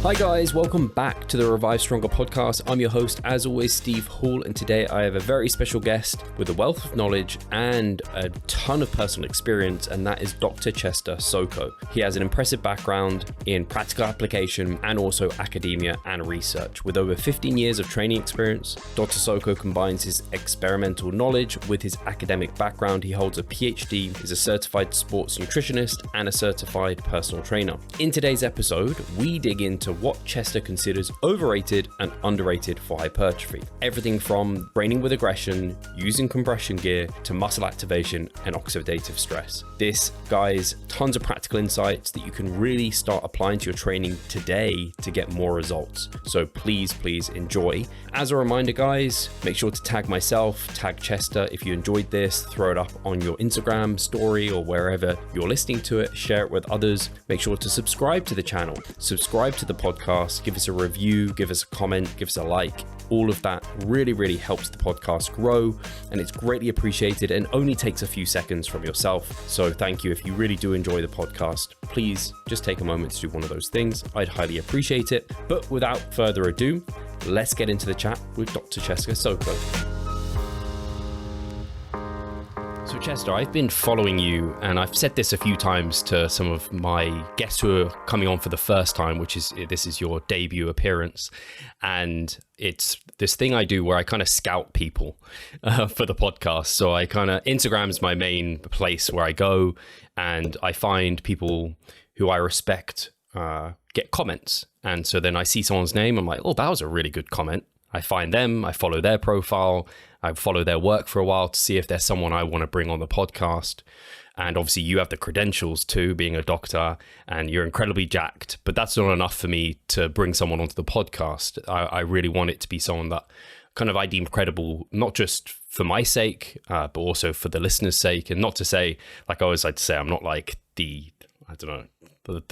Hi guys, welcome back to the Revive Stronger podcast. I'm your host, as always, Steve Hall, and today I have a very special guest with a wealth of knowledge and a ton of personal experience, and that is Dr. Chester Soko. He has an impressive background in practical application and also academia and research. With over 15 years of training experience, Dr. Soko combines his experimental knowledge with his academic background. He holds a PhD, is a certified sports nutritionist, and a certified personal trainer. In today's episode, we dig into what Chester considers overrated and underrated for hypertrophy. Everything from training with aggression, using compression gear, to muscle activation and oxidative stress. This, guys, tons of practical insights that you can really start applying to your training today to get more results. So please enjoy. As a reminder, guys, make sure to tag myself, tag Chester if you enjoyed this, throw it up on your Instagram story or wherever you're listening to it, share it with others. Make sure to subscribe to the channel, subscribe to the podcast, give us a review, give us a comment, give us a like. All of that really helps the podcast grow, and it's greatly appreciated and only takes a few seconds from yourself. So thank you. If you really do enjoy the podcast, please just take a moment to do one of those things. I'd highly appreciate it. But without further ado, let's get into the chat with Dr. Chester Soko. So Chester, I've been following you, and I've said this a few times to some of my guests who are coming on for the first time, this is your debut appearance. And it's this thing I do where I kind of scout people for the podcast. So Instagram is my main place where I go, and I find people who I respect get comments. And so then I see someone's name, I'm like, oh, that was a really good comment. I find them, I follow their profile, I follow their work for a while to see if there's someone I want to bring on the podcast. And obviously you have the credentials too, being a doctor, and you're incredibly jacked, but that's not enough for me to bring someone onto the podcast. I really want it to be someone that kind of I deem credible, not just for my sake, but also for the listeners' sake. And not to say, like I always like to say, I'm not like the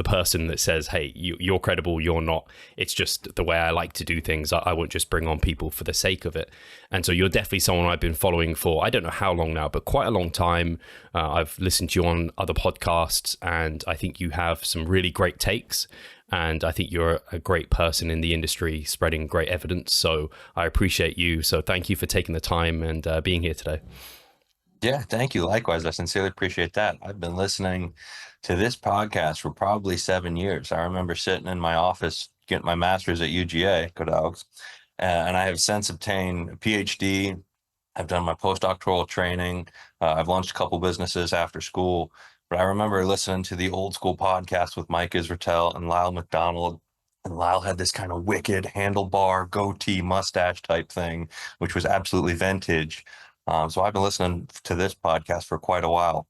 person that says, hey, you're credible, you're not. It's just the way I like to do things. I won't just bring on people for the sake of it. And so you're definitely someone I've been following for, I don't know how long now, but quite a long time. I've listened to you on other podcasts, and I think you have some really great takes. And I think you're a great person in the industry, spreading great evidence. So I appreciate you. So thank you for taking the time and being here today. Yeah, thank you. Likewise, I sincerely appreciate that. I've been listening to this podcast for probably 7 years. I remember sitting in my office getting my master's at UGA, go Dogs, and I have since obtained a PhD. I've done my postdoctoral training. I've launched a couple businesses after school, but I remember listening to the old school podcast with Mike Israetel and Lyle McDonald. And Lyle had this kind of wicked handlebar, goatee, mustache type thing, which was absolutely vintage. So I've been listening to this podcast for quite a while.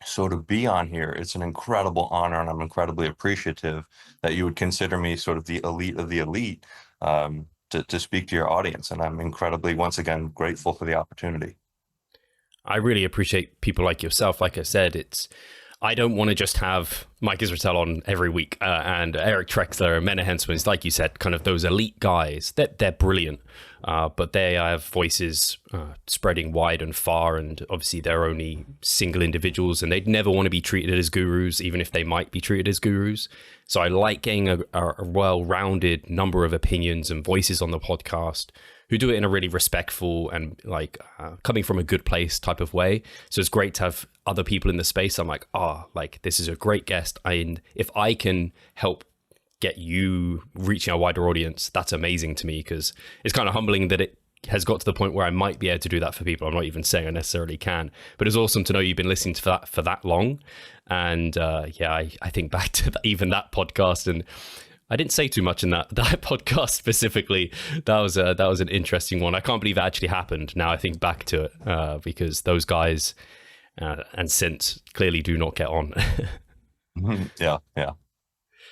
So to be on here, it's an incredible honor, and I'm incredibly appreciative that you would consider me sort of the elite of the elite to speak to your audience. And I'm incredibly, once again, grateful for the opportunity. I really appreciate people like yourself. Like I said, I don't want to just have Mike Israetel on every week and Eric Trexler and Mena Hensman. Like you said, kind of those elite guys. They're brilliant, but they have voices spreading wide and far, and obviously they're only single individuals, and they'd never want to be treated as gurus, even if they might be treated as gurus. So I like getting a well-rounded number of opinions and voices on the podcast who do it in a really respectful and coming from a good place type of way. So it's great to have other people in the space. I'm like, this is a great guest. If I can help get you reaching a wider audience, that's amazing to me, because it's kind of humbling that it has got to the point where I might be able to do that for people. I'm not even saying I necessarily can, but it's awesome to know you've been listening to that for that long. And I think back to even that podcast, and I didn't say too much in that podcast specifically. That was an interesting one. I can't believe it actually happened. Now I think back to it, because those guys and since clearly do not get on. Yeah.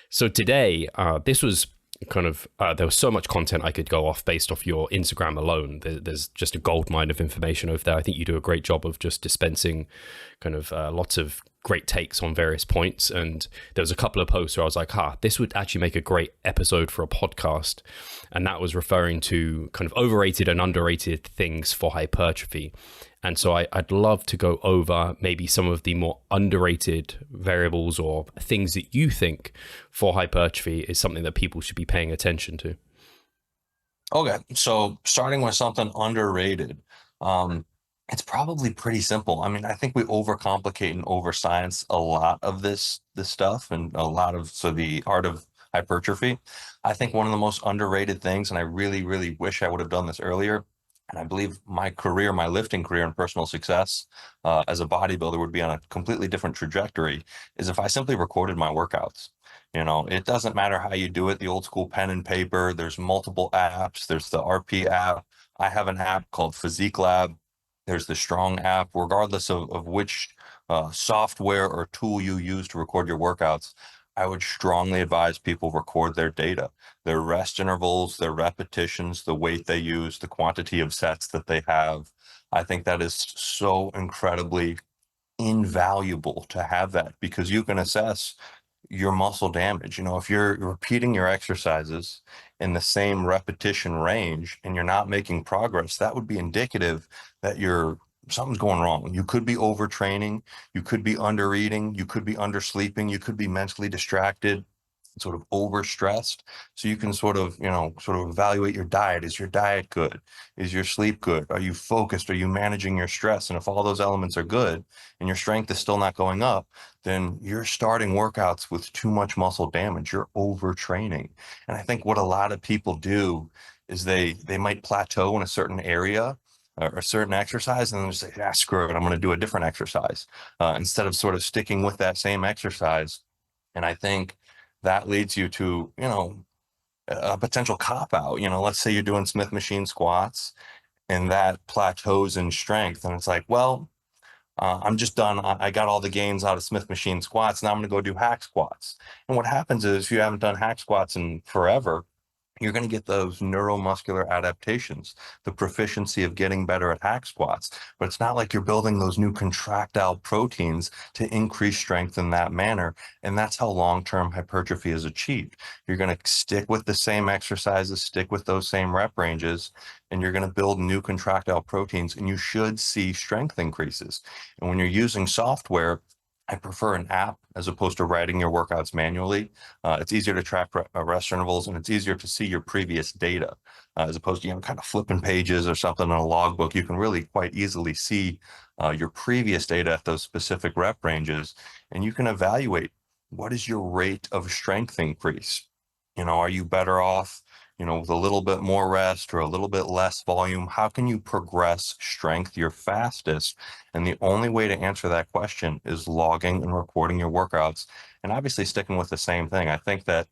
So today, this was kind of, there was so much content I could go off based off your Instagram alone. There's just a gold mine of information over there. I think you do a great job of just dispensing kind of lots of great takes on various points. And there was a couple of posts where I was like, this would actually make a great episode for a podcast. And that was referring to kind of overrated and underrated things for hypertrophy. And so I'd love to go over maybe some of the more underrated variables or things that you think for hypertrophy is something that people should be paying attention to. Okay, so starting with something underrated, it's probably pretty simple. I mean, I think we overcomplicate and overscience a lot of this stuff, and a lot of the art of hypertrophy. I think one of the most underrated things, and I really, really wish I would have done this earlier, and I believe my career, my lifting career and personal success as a bodybuilder would be on a completely different trajectory, is if I simply recorded my workouts. It doesn't matter how you do it, the old school pen and paper. There's multiple apps. There's the RP app. I have an app called Physique Lab. There's the Strong app. Regardless of which software or tool you use to record your workouts, I would strongly advise people record their data, their rest intervals, their repetitions, the weight they use, the quantity of sets that they have. I think that is so incredibly invaluable to have that, because you can assess your muscle damage. If you're repeating your exercises in the same repetition range and you're not making progress, that would be indicative that something's going wrong. You could be overtraining, you could be under eating, you could be undersleeping, you could be mentally distracted, sort of overstressed. So you can sort of evaluate your diet. Is your diet good? Is your sleep good? Are you focused? Are you managing your stress? And if all those elements are good and your strength is still not going up, then you're starting workouts with too much muscle damage. You're overtraining. And I think what a lot of people do is they might plateau in a certain area or a certain exercise, and then just say, screw it, I'm going to do a different exercise instead of sort of sticking with that same exercise. And I think that leads you to, a potential cop out. Let's say you're doing Smith machine squats and that plateaus in strength. And it's like, well, I'm just done. I got all the gains out of Smith machine squats. Now I'm going to go do hack squats. And what happens is, if you haven't done hack squats in forever, you're going to get those neuromuscular adaptations, the proficiency of getting better at hack squats. But it's not like you're building those new contractile proteins to increase strength in that manner. And that's how long-term hypertrophy is achieved. You're going to stick with the same exercises, stick with those same rep ranges, and you're going to build new contractile proteins, and you should see strength increases. And when you're using software, I prefer an app as opposed to writing your workouts manually. It's easier to track rest intervals, and it's easier to see your previous data as opposed to kind of flipping pages or something in a logbook. You can really quite easily see your previous data at those specific rep ranges, and you can evaluate what is your rate of strength increase. Are you better off with a little bit more rest or a little bit less volume? How can you progress strength your fastest? And the only way to answer that question is logging and recording your workouts, and obviously sticking with the same thing. I think that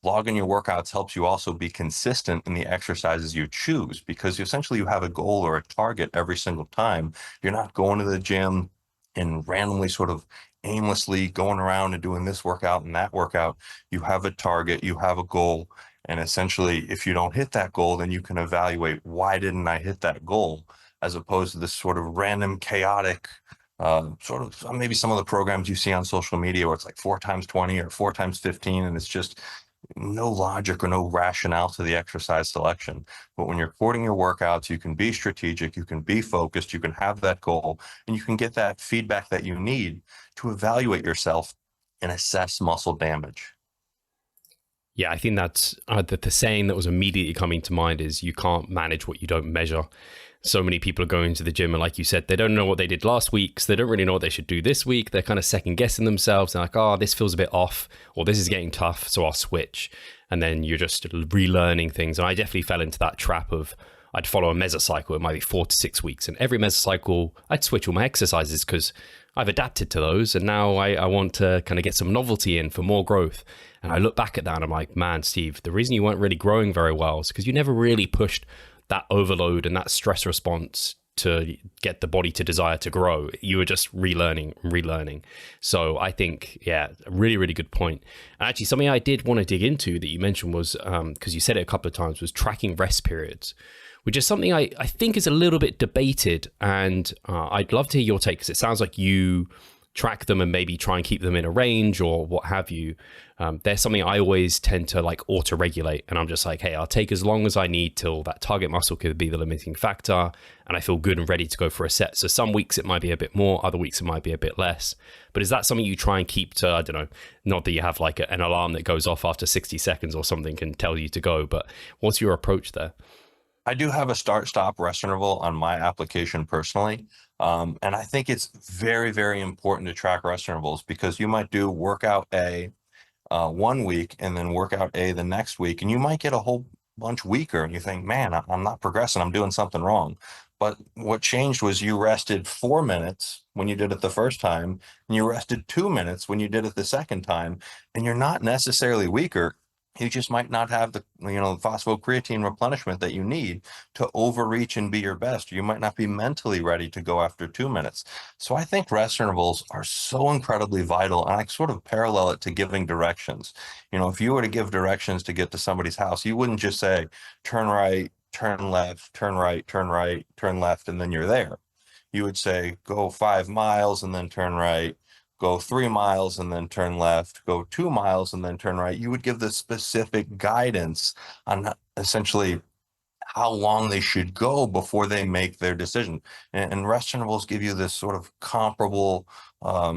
logging your workouts helps you also be consistent in the exercises you choose, because essentially you have a goal or a target every single time. You're not going to the gym and randomly sort of aimlessly going around and doing this workout and that workout. You have a target, you have a goal. And essentially, if you don't hit that goal, then you can evaluate, why didn't I hit that goal? As opposed to this sort of random, chaotic, sort of maybe some of the programs you see on social media where it's like 4 times 20 or 4 times 15, and it's just no logic or no rationale to the exercise selection. But when you're recording your workouts, you can be strategic, you can be focused, you can have that goal, and you can get that feedback that you need to evaluate yourself and assess muscle damage. Yeah, I think that's the saying that was immediately coming to mind is, you can't manage what you don't measure. So many people are going to the gym, and like you said, they don't know what they did last week, so they don't really know what they should do this week. They're kind of second guessing themselves. They're like, oh, this feels a bit off, or this is getting tough, so I'll switch. And then you're just relearning things. And I definitely fell into that trap of, I'd follow a mesocycle. It might be 4 to 6 weeks. And every mesocycle, I'd switch all my exercises because I've adapted to those. And now I want to kind of get some novelty in for more growth. And I look back at that and I'm like, man, Steve, the reason you weren't really growing very well is because you never really pushed that overload and that stress response to get the body to desire to grow. You were just relearning. So I think, yeah, a really, really good point. And actually, something I did want to dig into that you mentioned was, because you said it a couple of times, was tracking rest periods, which is something I think is a little bit debated. And I'd love to hear your take, because it sounds like you track them and maybe try and keep them in a range or what have you, there's something I always tend to like auto regulate. And I'm just like, hey, I'll take as long as I need till that target muscle could be the limiting factor and I feel good and ready to go for a set. So some weeks it might be a bit more, other weeks it might be a bit less. But is that something you try and keep to, I don't know, not that you have like an alarm that goes off after 60 seconds or something can tell you to go, but what's your approach there? I do have a start stop rest interval on my application personally. And I think it's very, very important to track rest intervals because you might do workout A 1 week and then workout A the next week, and you might get a whole bunch weaker and you think, man, I'm not progressing, I'm doing something wrong. But what changed was you rested 4 minutes when you did it the first time, and you rested 2 minutes when you did it the second time, and you're not necessarily weaker. You just might not have the phosphocreatine replenishment that you need to overreach and be your best. You might not be mentally ready to go after 2 minutes. So I think rest intervals are so incredibly vital, and I sort of parallel it to giving directions. If you were to give directions to get to somebody's house, you wouldn't just say turn right, turn left, turn right, turn left, and then you're there. You would say go 5 miles and then turn right, go 3 miles and then turn left, go 2 miles and then turn right. You would give the specific guidance on essentially how long they should go before they make their decision. And rest intervals give you this sort of comparable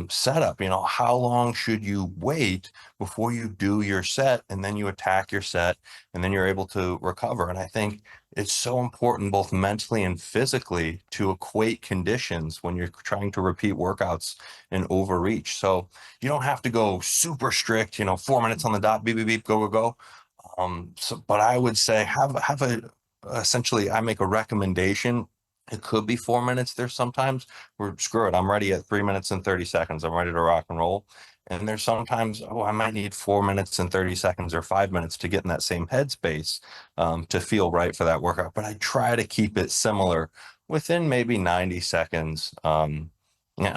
setup. How long should you wait before you do your set, and then you attack your set, and then you're able to recover. And I think it's so important both mentally and physically to equate conditions when you're trying to repeat workouts and overreach. So you don't have to go super strict, 4 minutes on the dot, beep, beep, beep, go, go, go. But I would say have a essentially, I make a recommendation. It could be 4 minutes. There's sometimes where screw it, I'm ready at 3 minutes and 30 seconds. I'm ready to rock and roll. And there's sometimes, I might need 4 minutes and 30 seconds or 5 minutes to get in that same headspace to feel right for that workout. But I try to keep it similar within maybe 90 seconds. And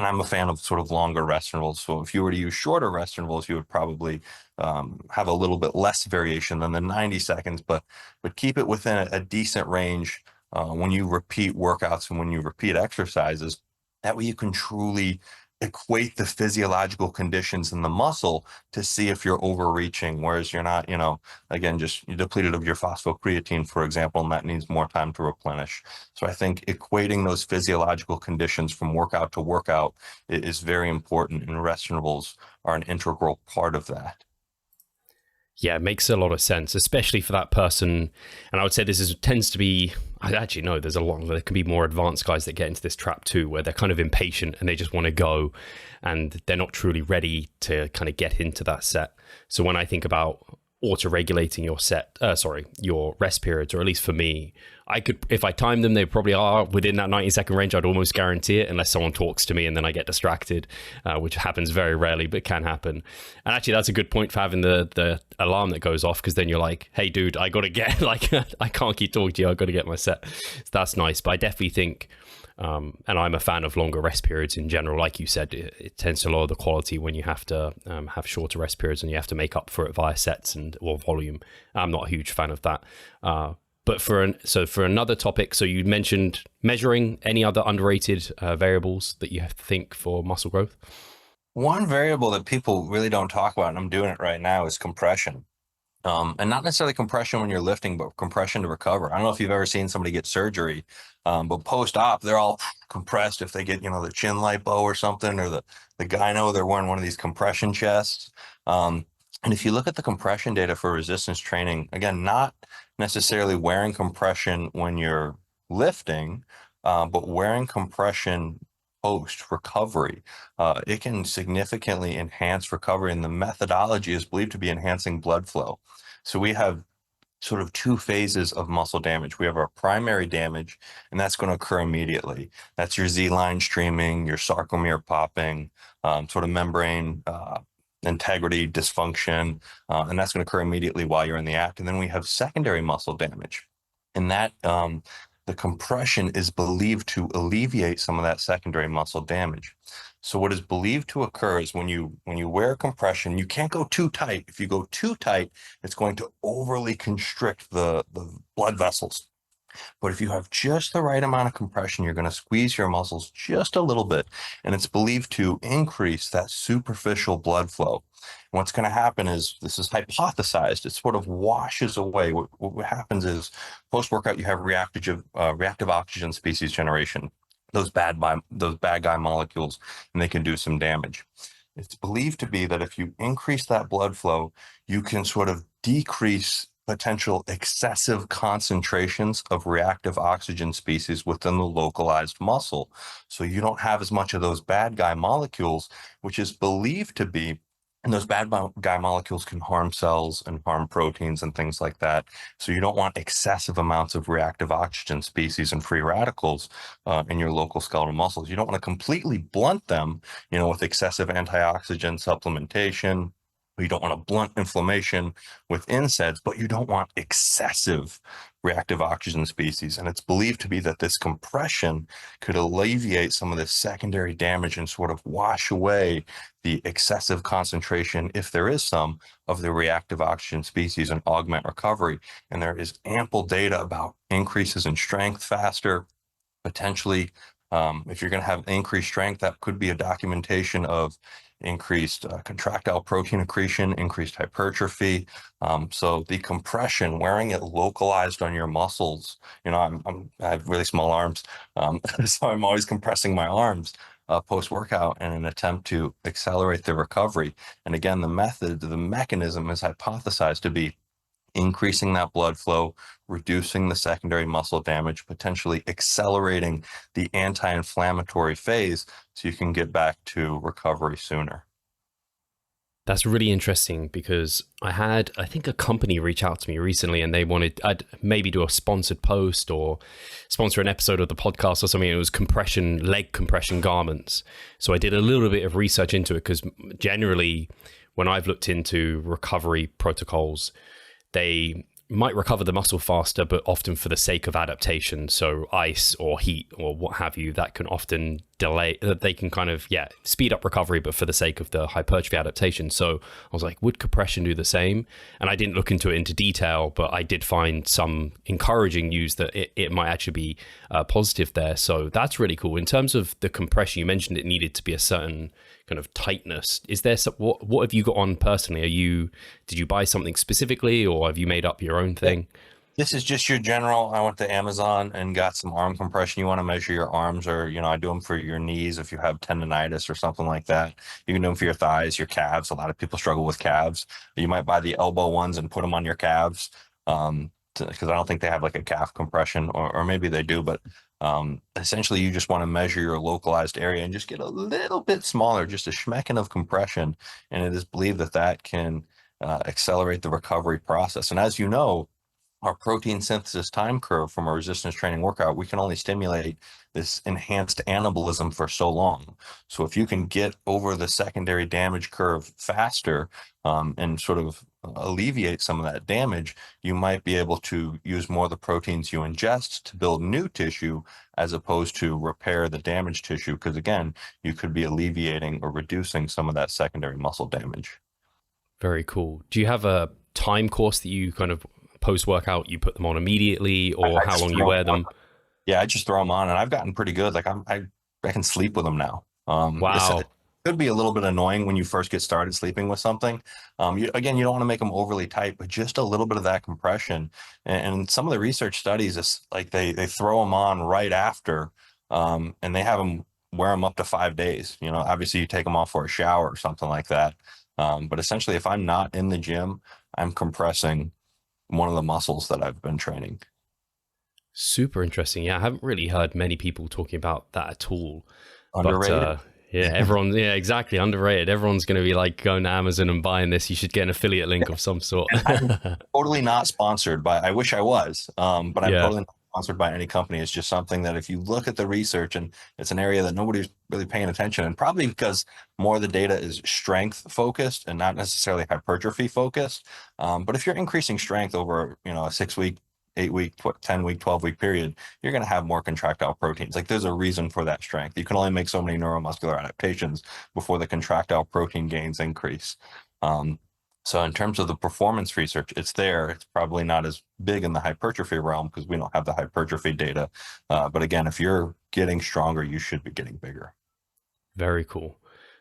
I'm a fan of sort of longer rest intervals. So if you were to use shorter rest intervals, you would probably have a little bit less variation than the 90 seconds, but keep it within a decent range when you repeat workouts and when you repeat exercises. That way you can truly equate the physiological conditions in the muscle to see if you're overreaching, whereas you're not, again, just you're depleted of your phosphocreatine, for example, and that needs more time to replenish. So I think equating those physiological conditions from workout to workout is very important, and rest intervals are an integral part of that. Yeah, it makes a lot of sense, especially for that person. And I would say tends to be, I actually know there can be more advanced guys that get into this trap too, where they're kind of impatient and they just want to go and they're not truly ready to kind of get into that set. So when I think about auto-regulating your rest periods, or at least for me, I could, if I time them, they probably are within that 90-second range. I'd almost guarantee it, unless someone talks to me and then I get distracted, which happens very rarely, but can happen. And actually, that's a good point for having the alarm that goes off, because then you're like, hey, dude, I got to get, I can't keep talking to you. I got to get my set. So that's nice. But I definitely think, and I'm a fan of longer rest periods in general. Like you said, it tends to lower the quality when you have to have shorter rest periods and you have to make up for it via sets or volume. I'm not a huge fan of that. But for another topic, so you mentioned measuring. Any other underrated variables that you have to think for muscle growth? One variable that people really don't talk about, and I'm doing it right now, is compression. And not necessarily compression when you're lifting, but compression to recover. I don't know if you've ever seen somebody get surgery, but post-op, they're all compressed. If they get, the chin lipo or something, or the gyno, they're wearing one of these compression chests. And if you look at the compression data for resistance training, again, not necessarily wearing compression when you're lifting, but wearing compression post recovery, it can significantly enhance recovery, and the methodology is believed to be enhancing blood flow. So we have sort of two phases of muscle damage. We have our primary damage, and that's going to occur immediately. That's your Z-line streaming, your sarcomere popping, sort of membrane integrity dysfunction, and that's going to occur immediately while you're in the act. And then we have secondary muscle damage, and that the compression is believed to alleviate some of that secondary muscle damage. So what is believed to occur is when you wear compression, you can't go too tight. If you go too tight, it's going to overly constrict the blood vessels. But if you have just the right amount of compression, you're going to squeeze your muscles just a little bit, and it's believed to increase that superficial blood flow. And what's going to happen is, this is hypothesized, it sort of washes away. What happens is, post-workout, you have reactive oxygen species generation, those bad guy molecules, and they can do some damage. It's believed to be that if you increase that blood flow, you can sort of decrease potential excessive concentrations of reactive oxygen species within the localized muscle. So you don't have as much of those bad guy molecules, which is believed to be, and those bad guy molecules can harm cells and harm proteins and things like that. So you don't want excessive amounts of reactive oxygen species and free radicals in your local skeletal muscles. You don't want to completely blunt them, with excessive antioxidant supplementation. You don't want to blunt inflammation with NSAIDs, but you don't want excessive reactive oxygen species. And it's believed to be that this compression could alleviate some of this secondary damage and sort of wash away the excessive concentration, if there is some, of the reactive oxygen species and augment recovery. And there is ample data about increases in strength faster, potentially. If you're going to have increased strength, that could be a documentation of increased contractile protein accretion, increased hypertrophy. So the compression, wearing it localized on your muscles, I have really small arms, so I'm always compressing my arms post-workout in an attempt to accelerate the recovery. And again, the mechanism is hypothesized to be increasing that blood flow, reducing the secondary muscle damage, potentially accelerating the anti-inflammatory phase so you can get back to recovery sooner. That's really interesting, because I had, I think, a company reach out to me recently, and they wanted I'd maybe do a sponsored post or sponsor an episode of the podcast or something. It was leg compression garments. So I did a little bit of research into it, because generally when I've looked into recovery protocols, they might recover the muscle faster, but often for the sake of adaptation. So ice or heat or what have you, that can often delay, they can kind of, speed up recovery, but for the sake of the hypertrophy adaptation. So I was like, would compression do the same? And I didn't look into it into detail, but I did find some encouraging news that it might actually be positive there. So that's really cool. In terms of the compression, you mentioned it needed to be a certain kind of tightness. Is there what have you got on personally? Did you buy something specifically, or have you made up your own thing? This is just your general. I went to Amazon and got some arm compression. You want to measure your arms, or, I do them for your knees if you have tendonitis or something like that. You can do them for your thighs, your calves. A lot of people struggle with calves. You might buy the elbow ones and put them on your calves, because I don't think they have like a calf compression, or maybe they do, but essentially you just want to measure your localized area and just get a little bit smaller, just a schmecking of compression. And it is believed that that can accelerate the recovery process. And as you know, our protein synthesis time curve from a resistance training workout, we can only stimulate this enhanced anabolism for so long. So if you can get over the secondary damage curve faster, and sort of alleviate some of that damage, you might be able to use more of the proteins you ingest to build new tissue, as opposed to repair the damaged tissue. Because again, you could be alleviating or reducing some of that secondary muscle damage. Very cool. Do you have a time course that you kind of post-workout, you put them on immediately, or how long you wear them? Yeah, I just throw them on, and I've gotten pretty good. Like I can sleep with them now. Wow. It could be a little bit annoying when you first get started sleeping with something. You don't want to make them overly tight, but just a little bit of that compression. And some of the research studies is like they throw them on right after, and they have them wear them up to 5 days. Obviously you take them off for a shower or something like that. But essentially, if I'm not in the gym, I'm compressing one of the muscles that I've been training. Super interesting. Yeah, I haven't really heard many people talking about that at all. Underrated. But exactly, underrated. Everyone's going to be like going to Amazon and buying this. You should get an affiliate link of some sort. I'm totally not sponsored by, I wish I was, but I'm totally not sponsored by any company. It's just something that if you look at the research, and it's an area that nobody's really paying attention, and probably because more of the data is strength focused and not necessarily hypertrophy focused. But if you're increasing strength over, a 6-week, 8-week, 10-week, 12-week period, you're going to have more contractile proteins. Like there's a reason for that strength. You can only make so many neuromuscular adaptations before the contractile protein gains increase. So in terms of the performance research, it's there. It's probably not as big in the hypertrophy realm because we don't have the hypertrophy data. But again, if you're getting stronger, you should be getting bigger. Very cool.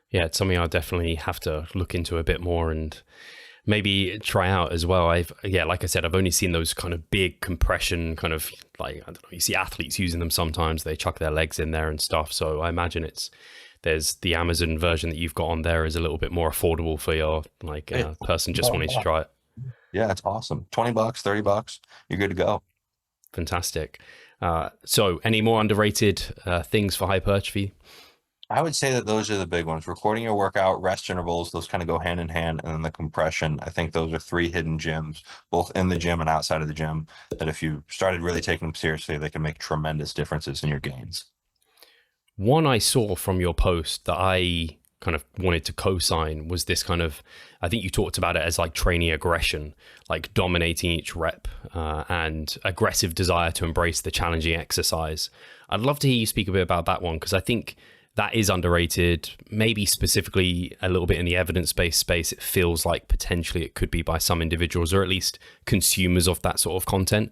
Yeah, it's something I'll definitely have to look into a bit more and maybe try out as well. Like I said, I've only seen those kind of big compression kind of like, I don't know, you see athletes using them sometimes. They chuck their legs in there and stuff. So I imagine there's the Amazon version that you've got on there is a little bit more affordable for your like person just wanting to try it. Yeah, it's awesome. $20, $30, you're good to go. Fantastic. So any more underrated things for hypertrophy? I would say that those are the big ones. Recording your workout, rest intervals, those kind of go hand in hand. And then the compression. I think those are three hidden gems, both in the gym and outside of the gym, that if you started really taking them seriously, they can make tremendous differences in your gains. One I saw from your post that I kind of wanted to co-sign was this kind of, I think you talked about it as like training aggression, like dominating each rep and aggressive desire to embrace the challenging exercise. I'd love to hear you speak a bit about that one because I think that is underrated, maybe specifically a little bit in the evidence-based space. It feels like potentially it could be by some individuals or at least consumers of that sort of content.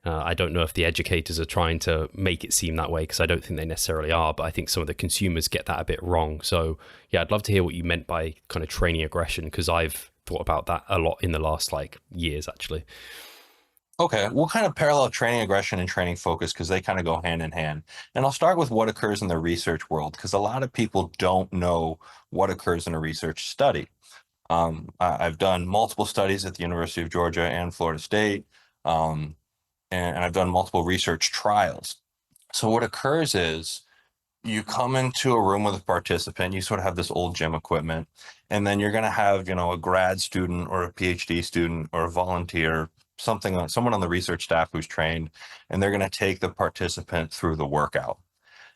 I don't know if the educators are trying to make it seem that way because I don't think they necessarily are, but I think some of the consumers get that a bit wrong. So yeah, I'd love to hear what you meant by kind of training aggression because I've thought about that a lot in the last like years actually. Okay, we'll kind of parallel training aggression and training focus because they kind of go hand in hand. And I'll start with what occurs in the research world because a lot of people don't know what occurs in a research study. I've done multiple studies at the University of Georgia and Florida State, and I've done multiple research trials. So what occurs is you come into a room with a participant, you sort of have this old gym equipment, and then you're going to have, a grad student or a PhD student or a volunteer, someone on the research staff who's trained, and they're going to take the participant through the workout.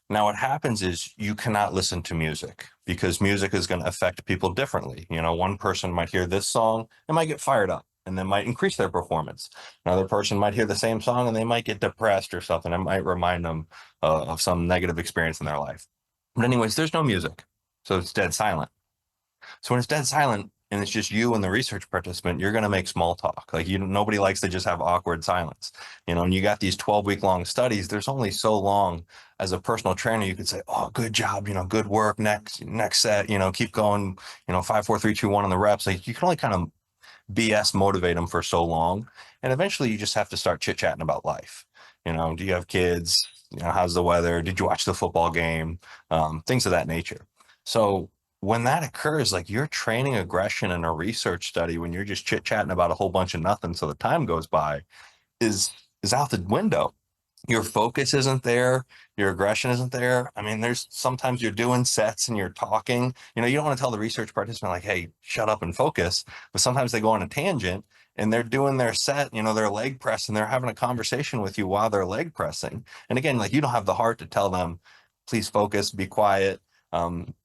Now, what happens is you cannot listen to music because music is going to affect people differently. One person might hear this song and might get fired up and then might increase their performance. Another person might hear the same song and they might get depressed or something. It might remind them of some negative experience in their life. But anyways, there's no music. So it's dead silent. So when it's dead silent and it's just you and the research participant, you're going to make small talk. Like nobody likes to just have awkward silence, and you got these 12-week long studies. There's only so long as a personal trainer you could say, oh, good job, good work. Next set, keep going, 5, 4, 3, 2, 1 on the reps. Like you can only kind of BS motivate them for so long. And eventually you just have to start chit chatting about life. Do you have kids? How's the weather? Did you watch the football game? Things of that nature. So when that occurs, like you're training aggression in a research study when you're just chit chatting about a whole bunch of nothing. So the time goes by is out the window. Your focus isn't there. Your aggression isn't there. I mean, there's sometimes you're doing sets and you're talking, you don't want to tell the research participant like, hey, shut up and focus. But sometimes they go on a tangent and they're doing their set, their leg press, and they're having a conversation with you while they're leg pressing. And again, like you don't have the heart to tell them, please focus, be quiet,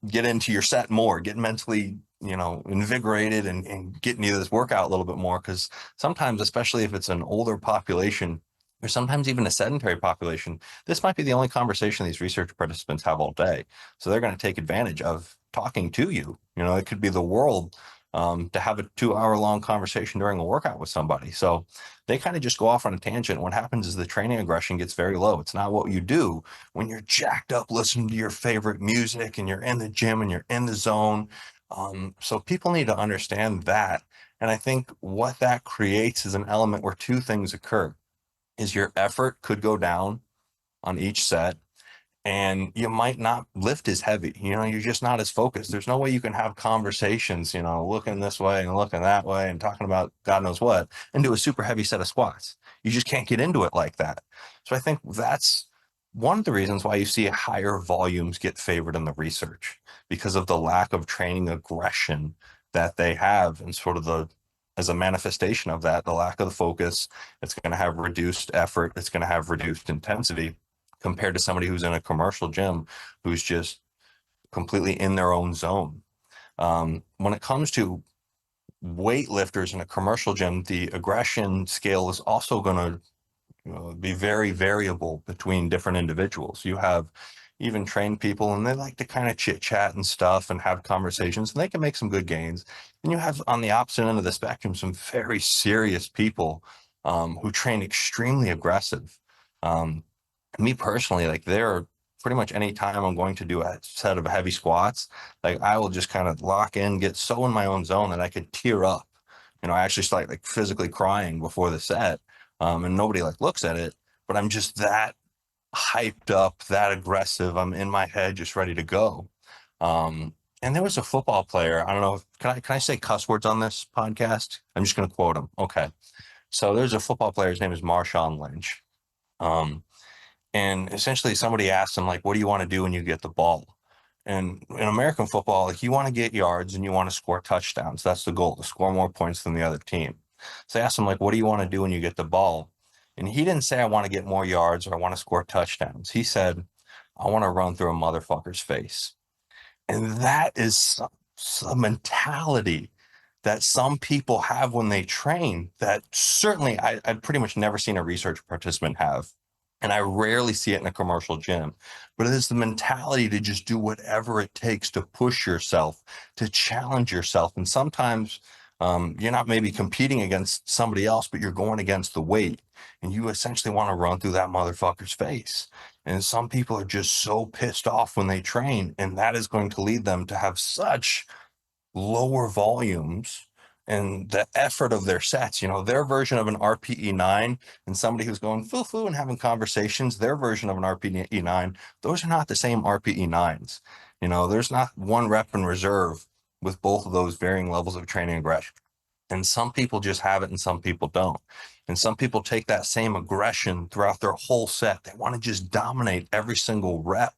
get into your set more, get mentally, invigorated and get into this workout a little bit more. Because sometimes, especially if it's an older population, or sometimes even a sedentary population, this might be the only conversation these research participants have all day. So they're going to take advantage of talking to you. It could be the world to have a 2-hour long conversation during a workout with somebody. So they kind of just go off on a tangent. What happens is the training aggression gets very low. It's not what you do when you're jacked up listening to your favorite music and you're in the gym and you're in the zone. So people need to understand that. And I think what that creates is an element where two things occur. Is your effort could go down on each set and you might not lift as heavy. You're just not as focused. There's no way you can have conversations, looking this way and looking that way and talking about God knows what and do a super heavy set of squats. You just can't get into it like that. So I think that's one of the reasons why you see higher volumes get favored in the research because of the lack of training aggression that they have and sort of as a manifestation of that, the lack of the focus. It's going to have reduced effort. It's going to have reduced intensity compared to somebody who's in a commercial gym who's just completely in their own zone. When it comes to weightlifters in a commercial gym, the aggression scale is also going to be very variable between different individuals. You have, even trained people, and they like to kind of chit chat and stuff and have conversations, and they can make some good gains. And you have on the opposite end of the spectrum some very serious people who train extremely aggressive. Um, Me personally, like there are pretty much any time I'm going to do a set of heavy squats, like I will just kind of lock in, get so in my own zone that I could tear up. I actually start like physically crying before the set, and nobody like looks at it, but I'm just that hyped up, that aggressive. I'm in my head, just ready to go. And there was a football player. I don't know. Can I say cuss words on this podcast? I'm just going to quote him. Okay. So there's a football player. His name is Marshawn Lynch. Um, and essentially somebody asked him, like, what do you want to do when you get the ball? And in American football, like, you want to get yards and you want to score touchdowns. That's the goal, to score more points than the other team. So they asked him, like, what do you want to do when you get the ball? And he didn't say, I want to get more yards or I want to score touchdowns. He said, I want to run through a motherfucker's face. And that is some mentality that some people have when they train that certainly I've pretty much never seen a research participant have. And I rarely see it in a commercial gym, but it is the mentality to just do whatever it takes to push yourself, to challenge yourself. And sometimes you're not maybe competing against somebody else, but you're going against the weight and you essentially want to run through that motherfucker's face. And some people are just so pissed off when they train, and that is going to lead them to have such lower volumes and the effort of their sets. Their version of an RPE 9 and somebody who's going foo-foo and having conversations, their version of an RPE 9, those are not the same RPE 9s. There's not one rep in reserve with both of those varying levels of training aggression. And some people just have it and some people don't. And some people take that same aggression throughout their whole set. They want to just dominate every single rep,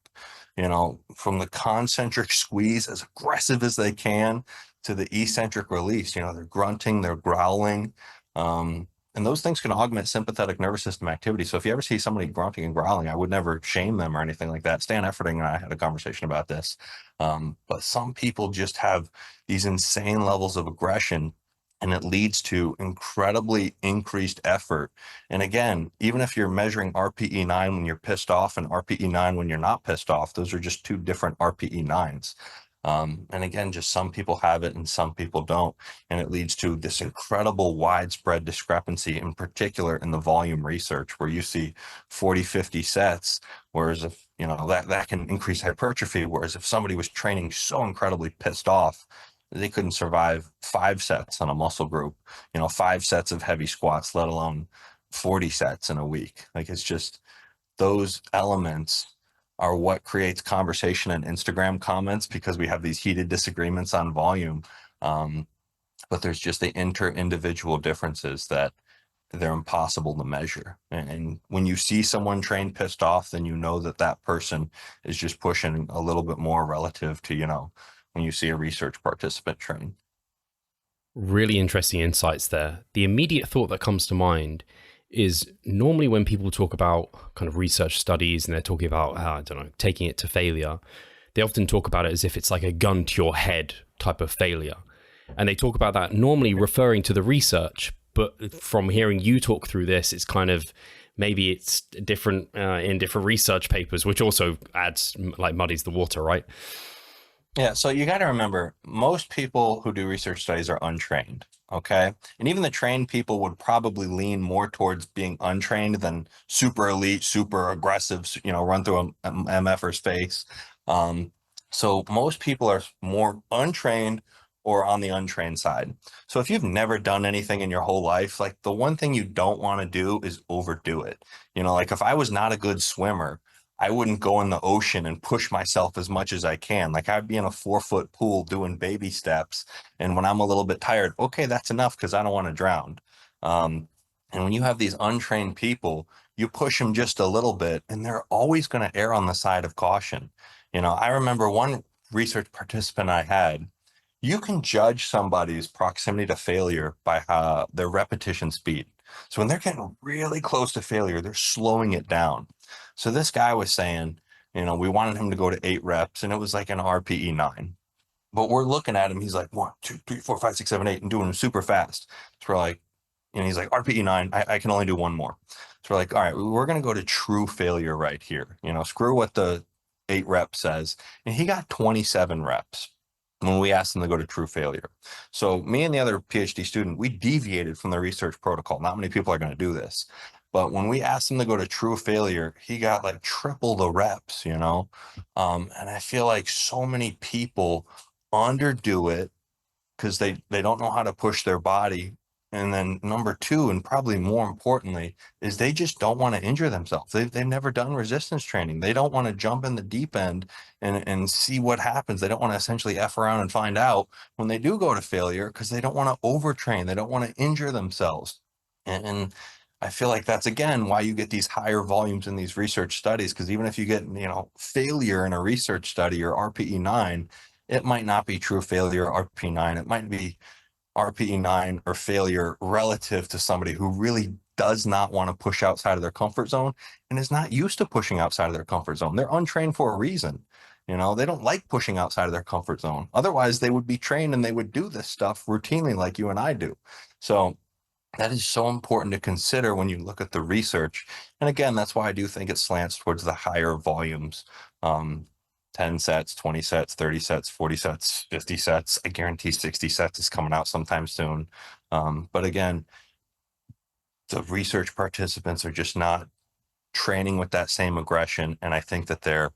from the concentric squeeze as aggressive as they can to the eccentric release. They're grunting, they're growling. And those things can augment sympathetic nervous system activity. So if you ever see somebody grunting and growling, I would never shame them or anything like that. Stan Efferding and I had a conversation about this. But some people just have these insane levels of aggression, and it leads to incredibly increased effort. And again, even if you're measuring RPE 9 when you're pissed off and RPE 9 when you're not pissed off, those are just two different RPE 9s. And again, just some people have it and some people don't. And it leads to this incredible widespread discrepancy, in particular in the volume research, where you see 40, 50 sets, whereas if, that can increase hypertrophy. Whereas if somebody was training so incredibly pissed off, they couldn't survive 5 sets on a muscle group, 5 sets of heavy squats, let alone 40 sets in a week. Like, it's just those elements are what creates conversation and Instagram comments, because we have these heated disagreements on volume. But there's just the inter-individual differences that they're impossible to measure. And when you see someone train pissed off, then you know that that person is just pushing a little bit more relative to, when you see a research participant train. Really interesting insights there. The immediate thought that comes to mind is normally when people talk about kind of research studies and they're talking about, I don't know, taking it to failure, they often talk about it as if it's like a gun to your head type of failure. And they talk about that normally referring to the research, but from hearing you talk through this, it's kind of, maybe it's different in different research papers, which also adds, like, muddies the water, right? Yeah, so you got to remember, most people who do research studies are untrained, okay? And even the trained people would probably lean more towards being untrained than super elite, super aggressive, run through an MFer's face. So most people are more untrained or on the untrained side. So if you've never done anything in your whole life, like, the one thing you don't want to do is overdo it. Like, if I was not a good swimmer, I wouldn't go in the ocean and push myself as much as I can. Like, I'd be in a 4-foot pool doing baby steps. And when I'm a little bit tired, okay, that's enough because I don't want to drown. And when you have these untrained people, you push them just a little bit and they're always going to err on the side of caution. I remember one research participant I had, you can judge somebody's proximity to failure by their repetition speed. So when they're getting really close to failure, they're slowing it down. So this guy was saying, we wanted him to go to 8 reps and it was like an RPE 9. But we're looking at him, he's like 1, 2, 3, 4, 5, 6, 7, 8, and doing them super fast. So we're like, he's like, RPE 9, I can only do one more. So we're like, all right, we're going to go to true failure right here. Screw what the 8 rep says, and he got 27 reps when we asked him to go to true failure. So me and the other PhD student, we deviated from the research protocol. Not many people are going to do this. But when we asked him to go to true failure, he got like triple the reps, you know? And I feel like so many people underdo it because they don't know how to push their body. And then number two, and probably more importantly, is they just don't want to injure themselves. They've never done resistance training. They don't want to jump in the deep end and see what happens. They don't want to essentially F around and find out when they do go to failure because they don't want to overtrain. They don't want to injure themselves. And I feel like that's, again, why you get these higher volumes in these research studies, because even if you get, failure in a research study or RPE9, it might not be true failure or RPE9. It might be RPE9 or failure relative to somebody who really does not want to push outside of their comfort zone and is not used to pushing outside of their comfort zone. They're untrained for a reason. They don't like pushing outside of their comfort zone. Otherwise, they would be trained and they would do this stuff routinely like you and I do. So that is so important to consider when you look at the research. And again, that's why I do think it slants towards the higher volumes. 10 sets, 20 sets, 30 sets, 40 sets, 50 sets. I guarantee 60 sets is coming out sometime soon. But again, the research participants are just not training with that same aggression. And I think that they're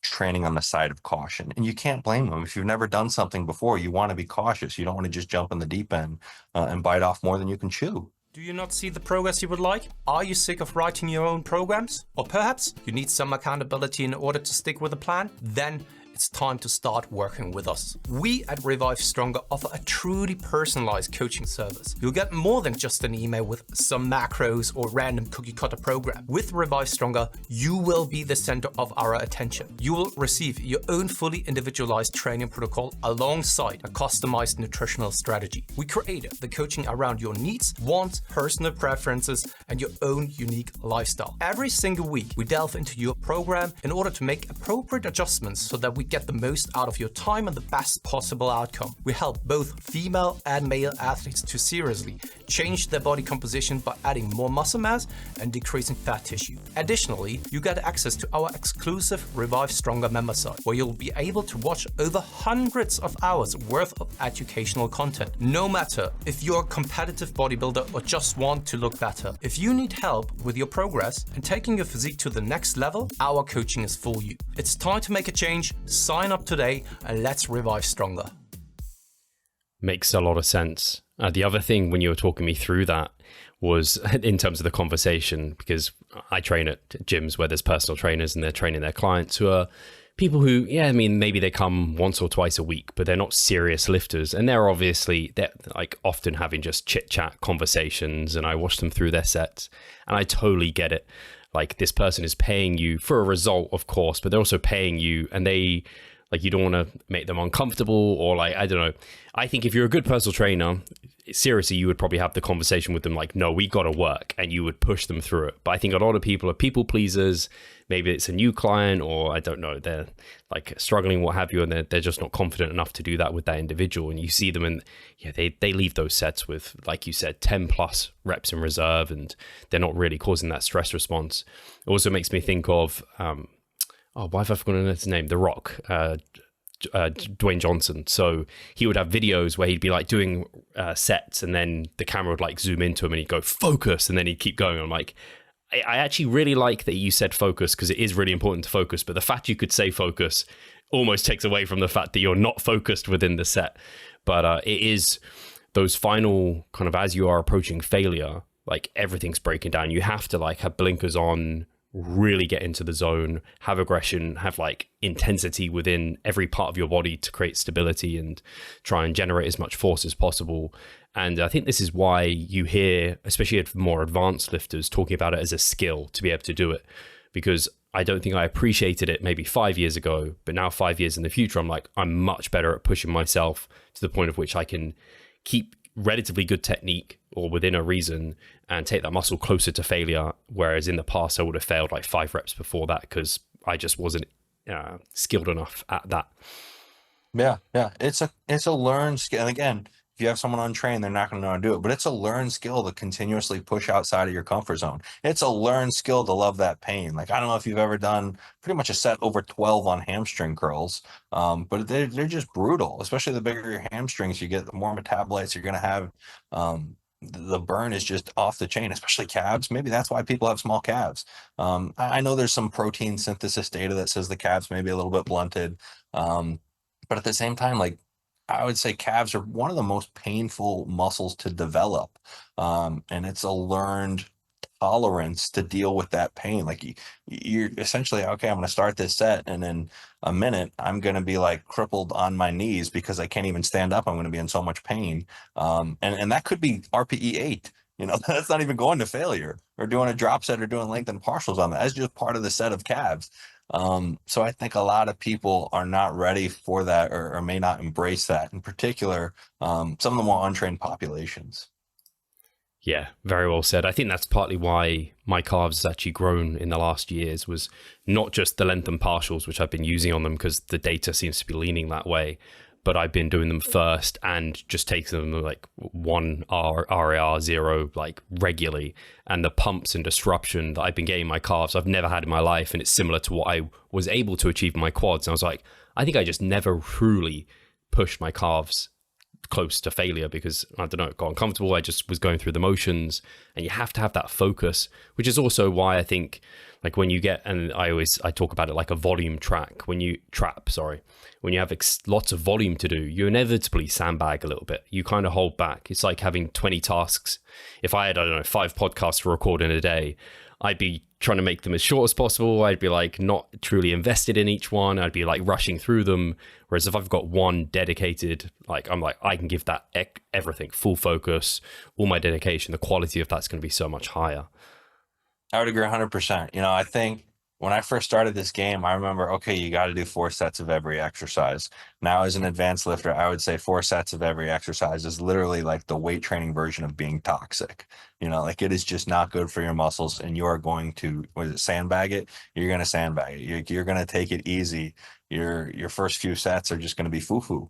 training on the side of caution. And you can't blame them. If you've never done something before, you want to be cautious. You don't want to just jump in the deep end and bite off more than you can chew. Do you not see the progress you would like? Are you sick of writing your own programs? Or perhaps you need some accountability in order to stick with a plan? Then it's time to start working with us. We at Revive Stronger offer a truly personalized coaching service. You'll get more than just an email with some macros or random cookie cutter program. With Revive Stronger, you will be the center of our attention. You will receive your own fully individualized training protocol alongside a customized nutritional strategy. We created the coaching around your needs, wants, personal preferences, and your own unique lifestyle. Every single week, we delve into your program in order to make appropriate adjustments so that we get the most out of your time and the best possible outcome. We help both female and male athletes to seriously change their body composition by adding more muscle mass and decreasing fat tissue. Additionally, you get access to our exclusive Revive Stronger member site, where you'll be able to watch over hundreds of hours worth of educational content. No matter if you're a competitive bodybuilder or just want to look better, if you need help with your progress and taking your physique to the next level, our coaching is for you. It's time to make a change. Sign up today and let's revive stronger. Makes a lot of sense. The other thing when you were talking me through that was in terms of the conversation, because I train at gyms where there's personal trainers and they're training their clients who are people who, maybe they come once or twice a week, but they're not serious lifters. And they're like often having just chit chat conversations. And I watch them through their sets and I totally get it. Like, this person is paying you for a result, of course, but they're also paying you, and you don't want to make them uncomfortable, or I don't know. I think if you're a good personal trainer, seriously, you would probably have the conversation with them like, no, we got to work, and you would push them through it. But I think a lot of people are people pleasers. Maybe it's a new client, or I don't know, they're like struggling, what have you, and they're just not confident enough to do that with that individual. And you see them and they leave those sets with, like you said, 10 plus reps in reserve, and they're not really causing that stress response. It also makes me think of, why have I forgotten his name? The Rock, Dwayne Johnson. So he would have videos where he'd be like doing sets, and then the camera would like zoom into him and he'd go focus, and then he'd keep going. I'm like, I actually really like that you said focus, because it is really important to focus, but the fact you could say focus almost takes away from the fact that you're not focused within the set. But it is those final kind of, as you are approaching failure, like everything's breaking down. You have to like have blinkers on, really get into the zone, have aggression, have like intensity within every part of your body to create stability and try and generate as much force as possible. And I think this is why you hear, especially at more advanced lifters, talking about it as a skill to be able to do it. Because I don't think I appreciated it maybe 5 years ago, but now 5 years in the future, I'm like, I'm much better at pushing myself to the point of which I can keep relatively good technique or within a reason and take that muscle closer to failure. Whereas in the past, I would have failed like 5 reps before that because I just wasn't skilled enough at that. Yeah. It's a learned skill. And again, if you have someone untrained, they're not going to know how to do it. But it's a learned skill to continuously push outside of your comfort zone. It's a learned skill to love that pain. Like, I don't know if you've ever done pretty much a set over 12 on hamstring curls, but they're just brutal, especially the bigger your hamstrings you get, the more metabolites you're going to have. The burn is just off the chain, especially calves. Maybe that's why people have small calves. I know there's some protein synthesis data that says the calves may be a little bit blunted. But at the same time, like, I would say calves are one of the most painful muscles to develop. And it's a learned tolerance to deal with that pain. Like, you're essentially, okay, I'm going to start this set, and in a minute, I'm going to be like crippled on my knees because I can't even stand up. I'm going to be in so much pain. And that could be RPE 8. You know, that's not even going to failure or doing a drop set or doing length and partials on that. That's just part of the set of calves. So I think a lot of people are not ready for that, or may not embrace that, in particular, some of the more untrained populations. Yeah, very well said. I think that's partly why my calves has actually grown in the last years, was not just the length and partials, which I've been using on them because the data seems to be leaning that way, but I've been doing them first and just taking them like 1 RAR 0 like regularly. And the pumps and disruption that I've been getting in my calves, I've never had in my life. And it's similar to what I was able to achieve in my quads. And I was like, I think I just never truly pushed my calves close to failure because, I don't know, it got uncomfortable. I just was going through the motions, and you have to have that focus, which is also why I think, like, when you get, and I talk about it like a volume track, when you have lots of volume to do, you inevitably sandbag a little bit. You kind of hold back. It's like having 20 tasks. If I had, I don't know, 5 podcasts to record in a day, I'd be trying to make them as short as possible. I'd be like not truly invested in each one. I'd be like rushing through them. Whereas if I've got one dedicated, like, I'm like, I can give that everything, full focus, all my dedication, the quality of that's going to be so much higher. I would agree 100%. You know, I think when I first started this game, I remember, okay, you got to do 4 sets of every exercise. Now, as an advanced lifter, I would say 4 sets of every exercise is literally like the weight training version of being toxic. You know, like, it is just not good for your muscles, and you are going to, sandbag it? You're going to sandbag it. You're going to take it easy. Your first few sets are just going to be foo-foo.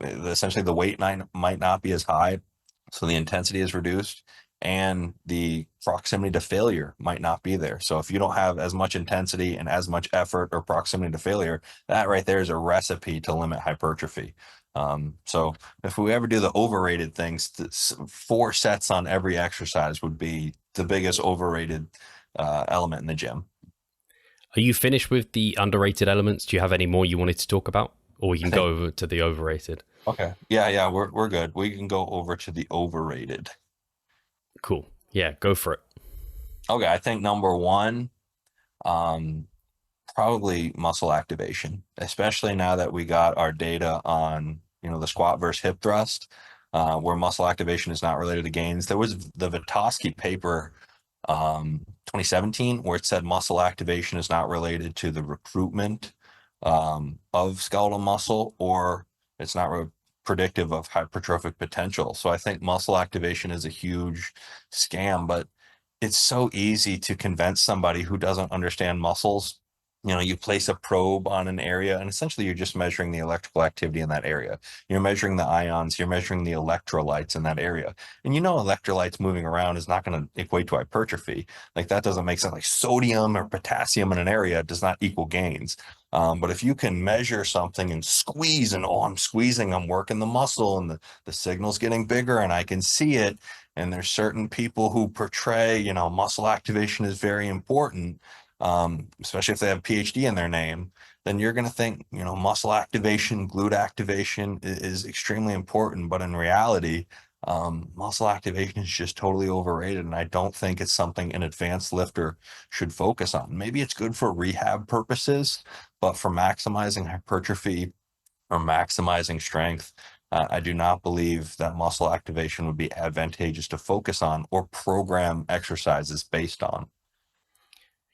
Essentially, the weight might not be as high, so the intensity is reduced, and the proximity to failure might not be there. So if you don't have as much intensity and as much effort or proximity to failure, that right there is a recipe to limit hypertrophy. So if we ever do the overrated things, 4 sets on every exercise would be the biggest overrated element in the gym. Are you finished with the underrated elements? Do you have any more you wanted to talk about? Or we can go over to the overrated. Okay. Yeah, we're good. We can go over to the overrated. Cool. Yeah, go for it. Okay, I think number 1, probably muscle activation, especially now that we got our data on, you know, the squat versus hip thrust, where muscle activation is not related to gains. There was the Vitosky paper, 2017, where it said muscle activation is not related to the recruitment of skeletal muscle, or it's not predictive of hypertrophic potential. So I think muscle activation is a huge scam, but it's so easy to convince somebody who doesn't understand muscles. You know, you place a probe on an area, and essentially you're just measuring the electrical activity in that area. You're measuring the ions, you're measuring the electrolytes in that area. And you know, electrolytes moving around is not going to equate to hypertrophy. Like, that doesn't make sense. Like, sodium or potassium in an area does not equal gains. But if you can measure something and squeeze, and I'm squeezing, I'm working the muscle, and the signal's getting bigger and I can see it. And there's certain people who portray, you know, muscle activation is very important, especially if they have PhD in their name, then you're going to think, you know, muscle activation, glute activation is extremely important. But in reality, muscle activation is just totally overrated. And I don't think it's something an advanced lifter should focus on. Maybe it's good for rehab purposes, but for maximizing hypertrophy or maximizing strength, I do not believe that muscle activation would be advantageous to focus on or program exercises based on.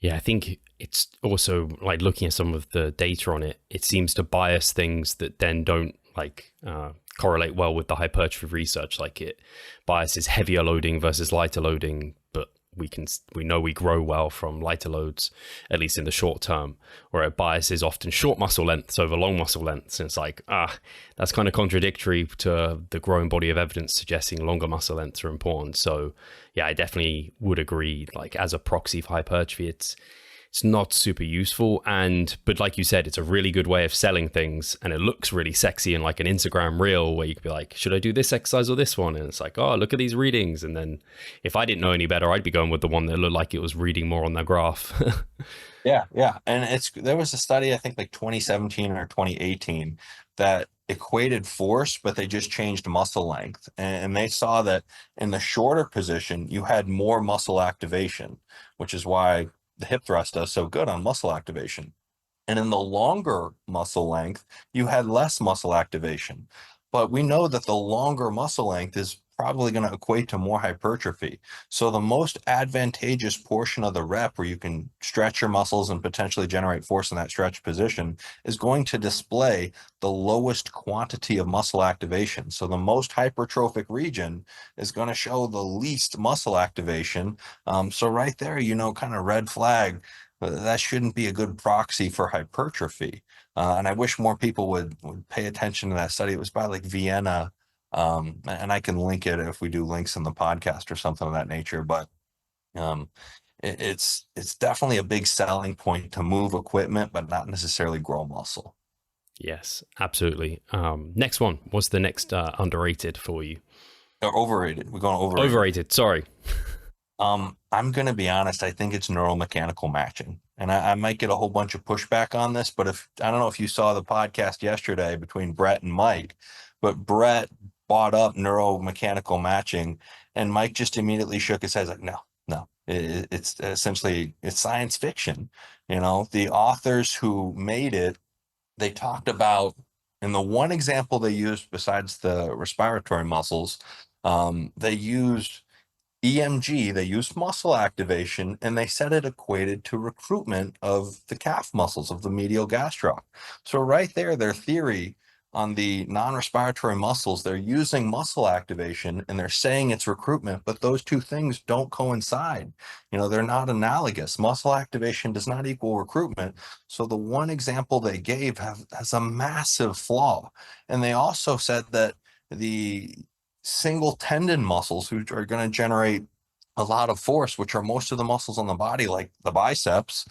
Yeah, I think it's also like looking at some of the data on it, it seems to bias things that then don't like correlate well with the hypertrophy research. Like, it biases heavier loading versus lighter loading, but we know we grow well from lighter loads, at least in the short term, where it biases often short muscle lengths over long muscle lengths. And it's like, that's kind of contradictory to the growing body of evidence suggesting longer muscle lengths are important. So yeah, I definitely would agree, like as a proxy for hypertrophy, it's not super useful. But like you said, it's a really good way of selling things, and it looks really sexy in like an Instagram reel where you could be like, should I do this exercise or this one? And it's like, oh, look at these readings. And then if I didn't know any better, I'd be going with the one that looked like it was reading more on the graph. Yeah, yeah. And there was a study, I think like 2017 or 2018, that equated force, but they just changed muscle length. And they saw that in the shorter position, you had more muscle activation, which is why the hip thrust does so good on muscle activation. And in the longer muscle length, you had less muscle activation. But we know that the longer muscle length is probably going to equate to more hypertrophy. So the most advantageous portion of the rep, where you can stretch your muscles and potentially generate force in that stretch position, is going to display the lowest quantity of muscle activation. So the most hypertrophic region is going to show the least muscle activation. So right there, kind of red flag. That shouldn't be a good proxy for hypertrophy. And I wish more people would pay attention to that study. It was by like Vienna, and I can link it if we do links in the podcast or something of that nature. But it's definitely a big selling point to move equipment, but not necessarily grow muscle. Yes, absolutely. Next one. What's the next underrated for you? Or overrated. We're going overrated. Overrated. Sorry. I'm going to be honest. I think it's neuromechanical matching, and I might get a whole bunch of pushback on this, but I don't know if you saw the podcast yesterday between Brett and Mike, but Brett brought up neuromechanical matching, and Mike just immediately shook his head like, no, it's essentially, it's science fiction. The authors who made it, they talked about, in the one example they used besides the respiratory muscles, they used EMG, they used muscle activation, and they said it equated to recruitment of the calf muscles of the medial gastroc. So right there, their theory on the non-respiratory muscles, they're using muscle activation and they're saying it's recruitment, but those two things don't coincide. They're not analogous. Muscle activation does not equal recruitment. So the one example they gave has a massive flaw. And they also said that the single tendon muscles, which are going to generate a lot of force, which are most of the muscles on the body, like the biceps,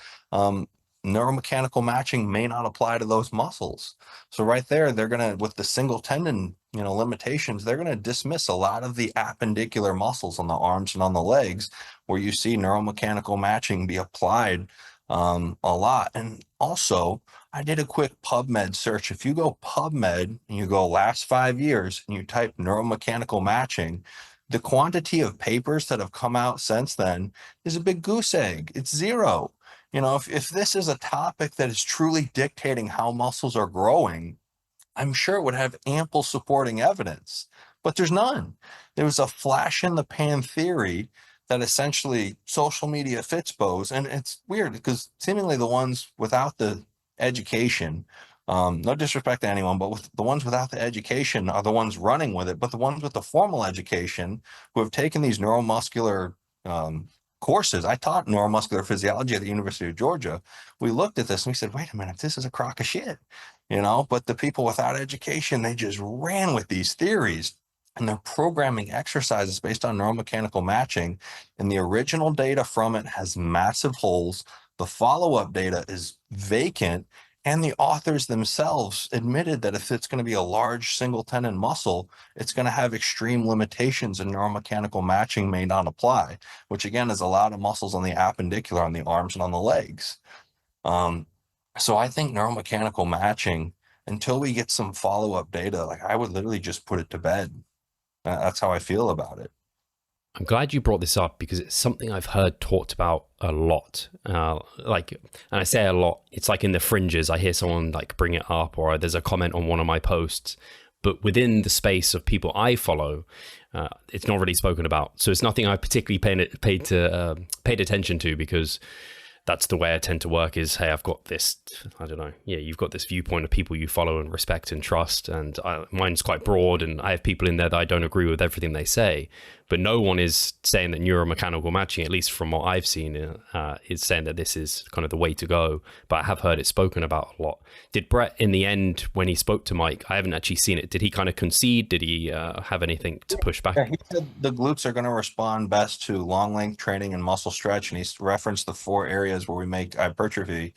neuromechanical matching may not apply to those muscles. So right there, they're going to, with the single tendon, limitations, they're going to dismiss a lot of the appendicular muscles on the arms and on the legs, where you see neuromechanical matching be applied a lot. And also, I did a quick PubMed search. If you go PubMed and you go last 5 years and you type neuromechanical matching, the quantity of papers that have come out since then is a big goose egg. It's zero. If this is a topic that is truly dictating how muscles are growing, I'm sure it would have ample supporting evidence, but there's none. There was a flash in the pan theory that essentially social media fits bows. And it's weird because seemingly the ones without the education, no disrespect to anyone, but the ones without the education are the ones running with it. But the ones with the formal education who have taken these neuromuscular courses, I taught neuromuscular physiology at the University of Georgia. We looked at this and we said, wait a minute, this is a crock of shit, but the people without education, they just ran with these theories. And they're programming exercises based on neuromechanical matching. And the original data from it has massive holes. The follow-up data is vacant. And the authors themselves admitted that if it's going to be a large single tendon muscle, it's going to have extreme limitations, and neuromechanical matching may not apply, which again is a lot of muscles on the appendicular, on the arms and on the legs. So I think neuromechanical matching, until we get some follow-up data, like I would literally just put it to bed. That's how I feel about it. I'm glad you brought this up because it's something I've heard talked about a lot. And I say a lot, it's like in the fringes. I hear someone like bring it up, or there's a comment on one of my posts. But within the space of people I follow, it's not really spoken about. So it's nothing I particularly paid attention to, because that's the way I tend to work is, hey, I've got this, I don't know. Yeah, you've got this viewpoint of people you follow and respect and trust. And mine's quite broad, and I have people in there that I don't agree with everything they say. but no one is saying that neuromechanical matching, at least from what I've seen, is saying that this is kind of the way to go. But I have heard it spoken about a lot. Did Brett, in the end, when he spoke to Mike, I haven't actually seen it, did he kind of concede? Did he have anything to push back? Yeah, he said the glutes are going to respond best to long length training and muscle stretch, and he's referenced the 4 areas where we make hypertrophy.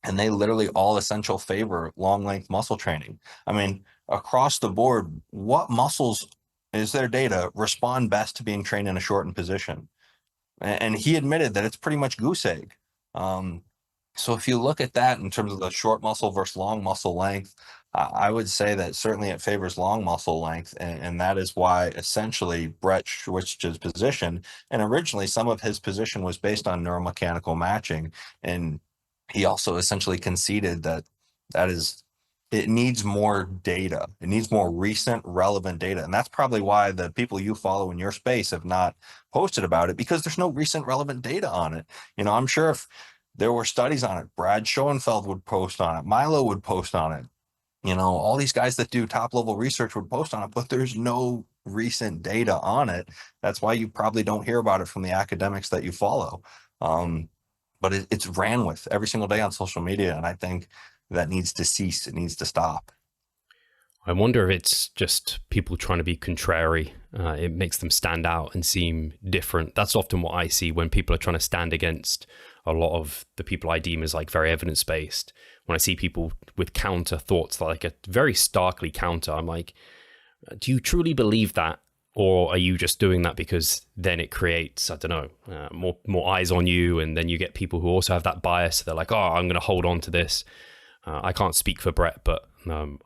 And they literally all essential favor long length muscle training. I mean, across the board, what muscles is their data respond best to being trained in a shortened position? And he admitted that it's pretty much goose egg. So if you look at that in terms of the short muscle versus long muscle length, I would say that certainly it favors long muscle length. And that is why essentially Brett switched his position. And originally some of his position was based on neuromechanical matching. And he also essentially conceded that it needs more data. It needs more recent, relevant data. And that's probably why the people you follow in your space have not posted about it, because there's no recent, relevant data on it. I'm sure if there were studies on it, Brad Schoenfeld would post on it, Milo would post on it. All these guys that do top level research would post on it, but there's no recent data on it. That's why you probably don't hear about it from the academics that you follow. But it's ran with every single day on social media. And I think that needs to cease. It needs to stop. I wonder if it's just people trying to be contrary. It makes them stand out and seem different. That's often what I see when people are trying to stand against a lot of the people I deem as like very evidence-based. When I see people with counter thoughts, like a very starkly counter, I'm like, do you truly believe that? Or are you just doing that because then it creates, I don't know, more eyes on you, and then you get people who also have that bias. They're like, oh, I'm going to hold on to this. I can't speak for Brett, but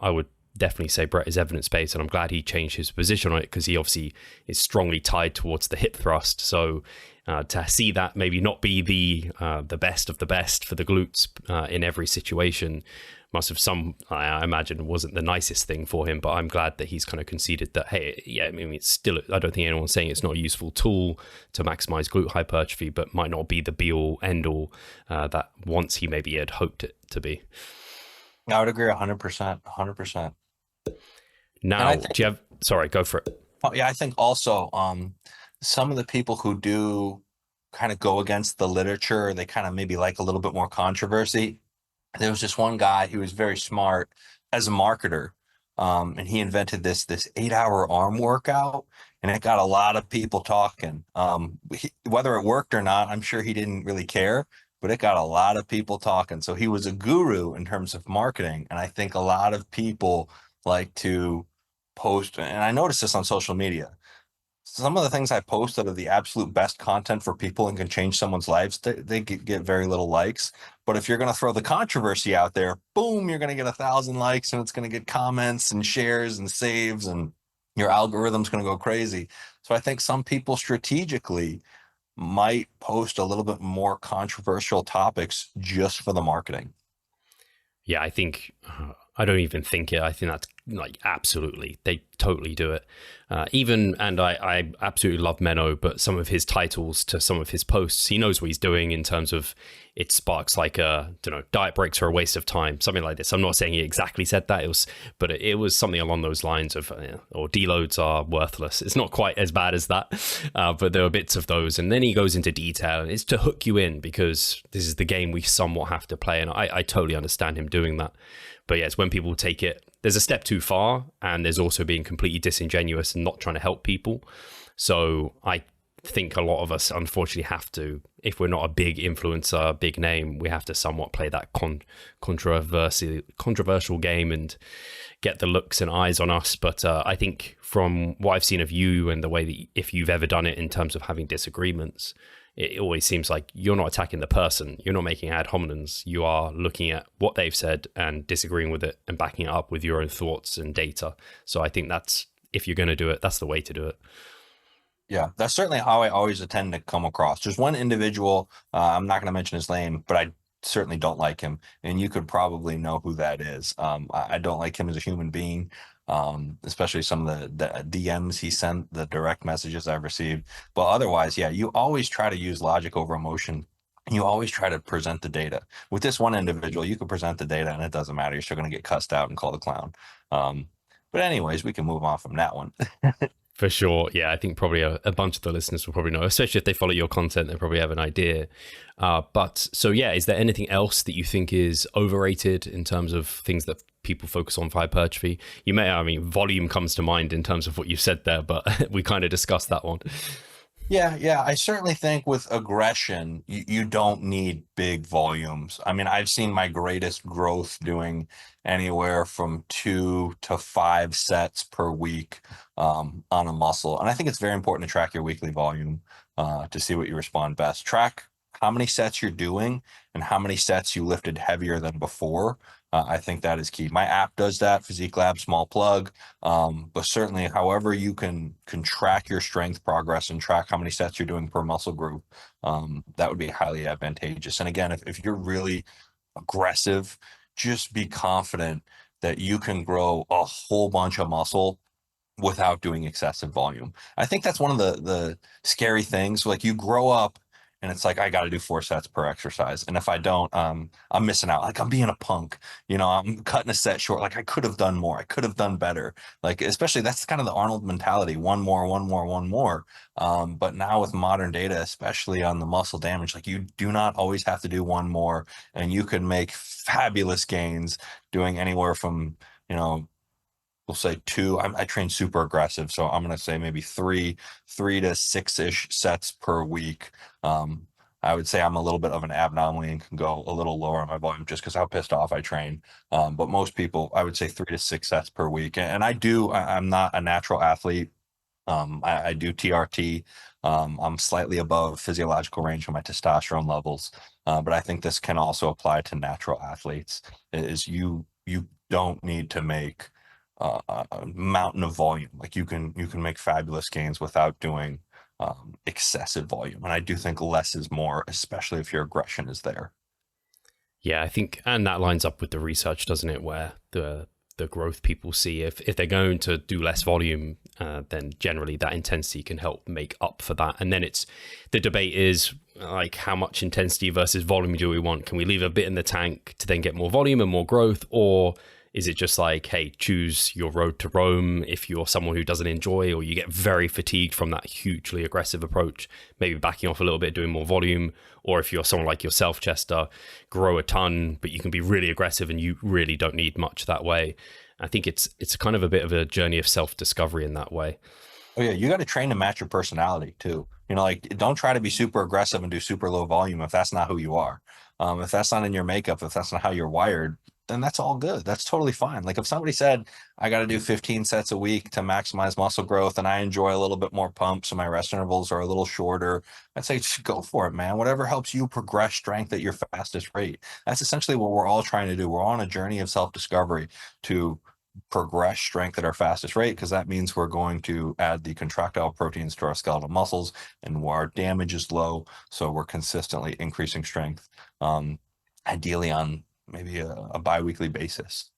I would definitely say Brett is evidence-based, and I'm glad he changed his position on it, because he obviously is strongly tied towards the hip thrust. So to see that maybe not be the best of the best for the glutes in every situation must have I imagine wasn't the nicest thing for him, but I'm glad that he's kind of conceded that, hey, yeah, I mean, it's still, I don't think anyone's saying it's not a useful tool to maximize glute hypertrophy, but might not be the be all end all that once he maybe had hoped it to be. I would agree 100%, 100%. Now, do you have, sorry, go for it. Yeah, I think also some of the people who do kind of go against the literature, they kind of maybe like a little bit more controversy. There was just one guy who was very smart as a marketer, and he invented this 8-hour arm workout, and it got a lot of people talking. Whether it worked or not, I'm sure he didn't really care, but it got a lot of people talking. So he was a guru in terms of marketing, and I think a lot of people like to post, and I noticed this on social media. Some of the things I post that are the absolute best content for people and can change someone's lives, they get very little likes. But if you're going to throw the controversy out there, boom, you're going to get 1,000 likes, and it's going to get comments and shares and saves, and your algorithm's going to go crazy. So I think some people strategically might post a little bit more controversial topics just for the marketing. Yeah, I think I don't even think it. I think that's like absolutely, they totally do it. And I absolutely love Menno, but some of his titles to some of his posts, he knows what he's doing in terms of it sparks like diet breaks are a waste of time, something like this. I'm not saying he exactly said that, but it was something along those lines of, or deloads are worthless. It's not quite as bad as that, but there were bits of those. And then he goes into detail, and it's to hook you in because this is the game we somewhat have to play. And I totally understand him doing that. But yes, when people take it, there's a step too far, and there's also being completely disingenuous and not trying to help people. So I think a lot of us, unfortunately, have to, if we're not a big influencer, big name, we have to somewhat play that controversial game and get the looks and eyes on us. But I think from what I've seen of you and the way that if you've ever done it in terms of having disagreements, it always seems like you're not attacking the person. You're not making ad hominems. You are looking at what they've said and disagreeing with it and backing it up with your own thoughts and data. So I think that's, if you're going to do it, that's the way to do it. Yeah, that's certainly how I always tend to come across. There's one individual, I'm not going to mention his name, but I certainly don't like him. And you could probably know who that is. I don't like him as a human being. Especially some of the DMs he sent, the direct messages I've received. But otherwise, yeah, you always try to use logic over emotion. You always try to present the data. With this one individual, you can present the data and it doesn't matter. You're still going to get cussed out and called a clown. But anyways, we can move on from that one. For sure. Yeah, I think probably a bunch of the listeners will probably know, especially if they follow your content, they probably have an idea. But so, yeah, is there anything else that you think is overrated in terms of things that people focus on for hypertrophy? I mean, volume comes to mind in terms of what you said there, but we kind of discussed that one. Yeah. I certainly think with aggression, you don't need big volumes. I mean, I've seen my greatest growth doing anywhere from 2 to 5 sets per week on a muscle. And I think it's very important to track your weekly volume to see what you respond best. Track how many sets you're doing and how many sets you lifted heavier than before. I think that is key. My app does that, Physique Lab, small plug. But certainly, however you can track your strength progress and track how many sets you're doing per muscle group, that would be highly advantageous. And again, if you're really aggressive, just be confident that you can grow a whole bunch of muscle without doing excessive volume. I think that's one of the scary things. Like you grow up and it's like, I got to do 4 sets per exercise. And if I don't, I'm missing out. Like I'm being a punk, I'm cutting a set short. Like I could have done more. I could have done better. Like, especially that's kind of the Arnold mentality. One more, one more, one more. But now with modern data, especially on the muscle damage, like you do not always have to do one more, and you can make fabulous gains doing anywhere from, we'll say 2. I train super aggressive, so I'm going to say maybe 3 to 6-ish sets per week. I would say I'm a little bit of an abnormal and can go a little lower on my volume just because how pissed off I train. But most people, I would say 3 to 6 sets per week. And I'm not a natural athlete. I do TRT. I'm slightly above physiological range for my testosterone levels. But I think this can also apply to natural athletes, is you don't need to make a mountain of volume. Like you can make fabulous gains without doing excessive volume. And I do think less is more, especially if your aggression is there. Yeah, I think, and that lines up with the research, doesn't it? Where the growth people see, if they're going to do less volume, then generally that intensity can help make up for that. And then the debate is like, how much intensity versus volume do we want? Can we leave a bit in the tank to then get more volume and more growth? Or is it just like, hey, choose your road to Rome if you're someone who doesn't enjoy, or you get very fatigued from that hugely aggressive approach, maybe backing off a little bit, doing more volume? Or if you're someone like yourself, Chester, grow a ton, but you can be really aggressive and you really don't need much that way. I think it's kind of a bit of a journey of self-discovery in that way. Oh yeah, you got to train to match your personality too. Like don't try to be super aggressive and do super low volume if that's not who you are. If that's not in your makeup, if that's not how you're wired, then that's all good. That's totally fine. Like if somebody said, I got to do 15 sets a week to maximize muscle growth and I enjoy a little bit more pumps and my rest intervals are a little shorter, I'd say just go for it, man. Whatever helps you progress strength at your fastest rate. That's essentially what we're all trying to do. We're on a journey of self-discovery to progress strength at our fastest rate, because that means we're going to add the contractile proteins to our skeletal muscles, and our damage is low, so we're consistently increasing strength, ideally on maybe a bi-weekly basis.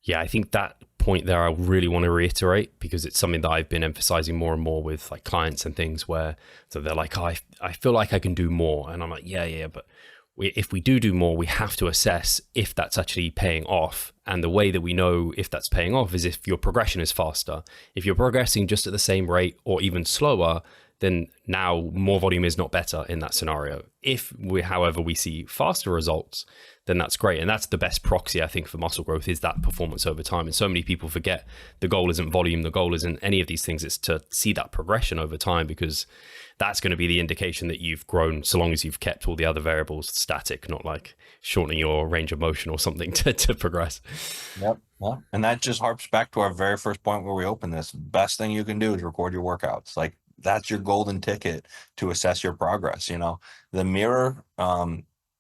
Yeah, I think that point there I really want to reiterate, because it's something that I've been emphasizing more and more with like clients and things, where so they're like, oh, I feel like I can do more, and I'm like, yeah, but if we do more, we have to assess if that's actually paying off. And the way that we know if that's paying off is if your progression is faster. If you're progressing just at the same rate or even slower, then now more volume is not better in that scenario. If however, we see faster results, then that's great. And that's the best proxy, I think, for muscle growth, is that performance over time. And so many people forget the goal isn't volume, the goal isn't any of these things. It's to see that progression over time, because that's going to be the indication that you've grown, so long as you've kept all the other variables static, not like shortening your range of motion or something to progress. Yep. Well, and that just harps back to our very first point where we opened this. Best thing you can do is record your workouts. Like that's your golden ticket to assess your progress. The mirror,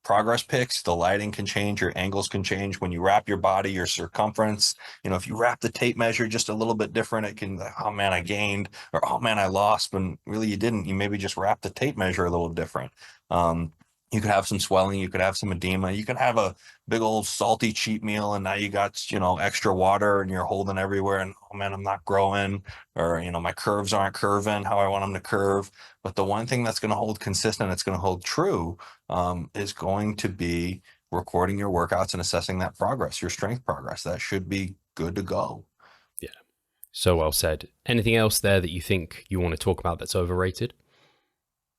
progress pics, the lighting can change, your angles can change. When you wrap your body, your circumference, if you wrap the tape measure just a little bit different, it can, oh man, I gained, or oh man, I lost, when really you didn't. You maybe just wrap the tape measure a little different. You could have some swelling, you could have some edema, you could have a big old salty cheat meal, and now you got, extra water and you're holding everywhere, and oh man, I'm not growing, or, my curves aren't curving how I want them to curve. But the one thing that's going to hold consistent, it's going to hold true, is going to be recording your workouts and assessing that progress, your strength progress. That should be good to go. Yeah. So well said. Anything else there that you think you want to talk about that's overrated?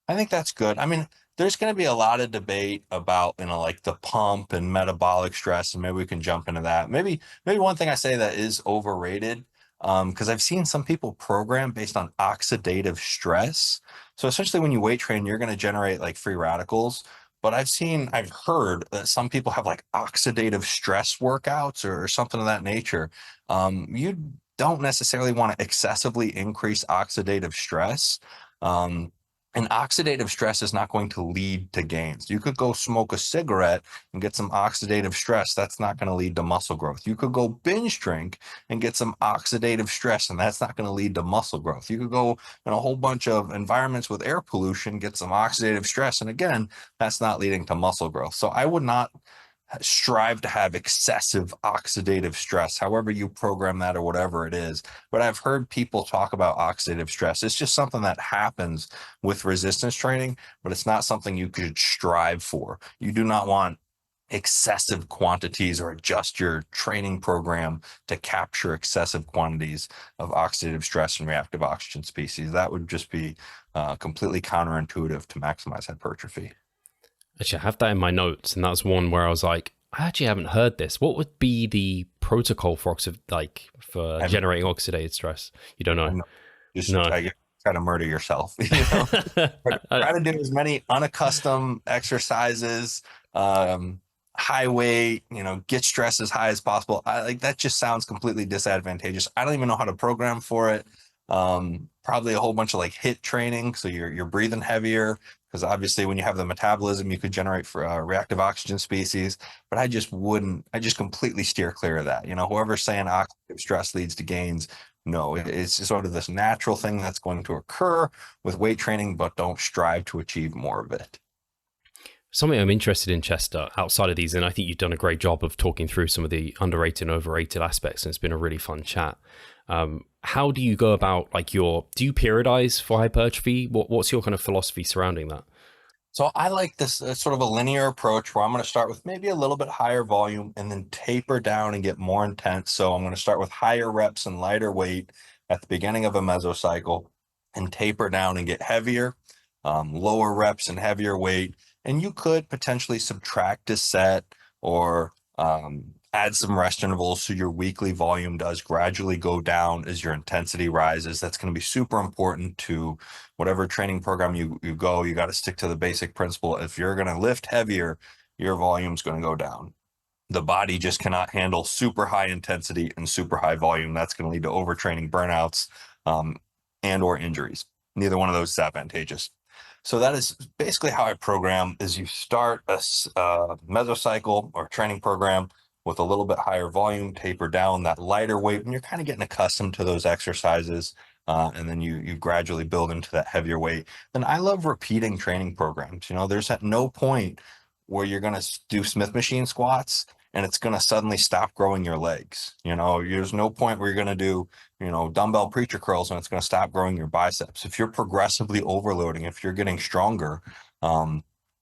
I think that's good. I mean, there's going to be a lot of debate about, like the pump and metabolic stress, and maybe we can jump into that. Maybe one thing I say that is overrated, because I've seen some people program based on oxidative stress. So essentially, when you weight train, you're going to generate like free radicals. But I've heard that some people have like oxidative stress workouts or something of that nature. You don't necessarily want to excessively increase oxidative stress. Um, and oxidative stress is not going to lead to gains. You could go smoke a cigarette and get some oxidative stress. That's not going to lead to muscle growth. You could go binge drink and get some oxidative stress, and that's not going to lead to muscle growth. You could go in a whole bunch of environments with air pollution, get some oxidative stress, and again, that's not leading to muscle growth. So I would not strive to have excessive oxidative stress, however you program that or whatever it is. But I've heard people talk about oxidative stress. It's just something that happens with resistance training, but it's not something you could strive for. You do not want excessive quantities or adjust your training program to capture excessive quantities of oxidative stress and reactive oxygen species. That would just be completely counterintuitive to maximize hypertrophy. Actually, I have that in my notes, and that's one where I was like, I actually haven't heard this. What would be the protocol for generating oxidated stress? You don't know? Just No. try to murder yourself. Try to do as many unaccustomed exercises, high weight, get stress as high as possible. That just sounds completely disadvantageous. I don't even know how to program for it. Probably a whole bunch of like HIIT training, so you're breathing heavier, because obviously when you have the metabolism, you could generate for reactive oxygen species. But I just completely steer clear of that. Whoever's saying oxidative stress leads to gains, no, it's sort of this natural thing that's going to occur with weight training, but don't strive to achieve more of it. Something I'm interested in, Chester, outside of these, and I think you've done a great job of talking through some of the underrated and overrated aspects, and it's been a really fun chat. How do you go about do you periodize for hypertrophy? What's your kind of philosophy surrounding that? So I like this sort of a linear approach where I'm going to start with maybe a little bit higher volume and then taper down and get more intense. So I'm going to start with higher reps and lighter weight at the beginning of a mesocycle and taper down and get heavier, lower reps and heavier weight. And you could potentially subtract a set or add some rest intervals so your weekly volume does gradually go down as your intensity rises. That's going to be super important to whatever training program you go. You got to stick to the basic principle. If you're going to lift heavier, your volume's going to go down. The body just cannot handle super high intensity and super high volume. That's going to lead to overtraining, burnouts, and or injuries. Neither one of those is advantageous. So that is basically how I program. Is you start a mesocycle or training program with a little bit higher volume, taper down that lighter weight, and you're kind of getting accustomed to those exercises. And then you gradually build into that heavier weight. Then I love repeating training programs. There's at no point where you're going to do Smith machine squats and it's going to suddenly stop growing your legs. There's no point where you're going to do, dumbbell preacher curls and it's going to stop growing your biceps. If you're progressively overloading, if you're getting stronger,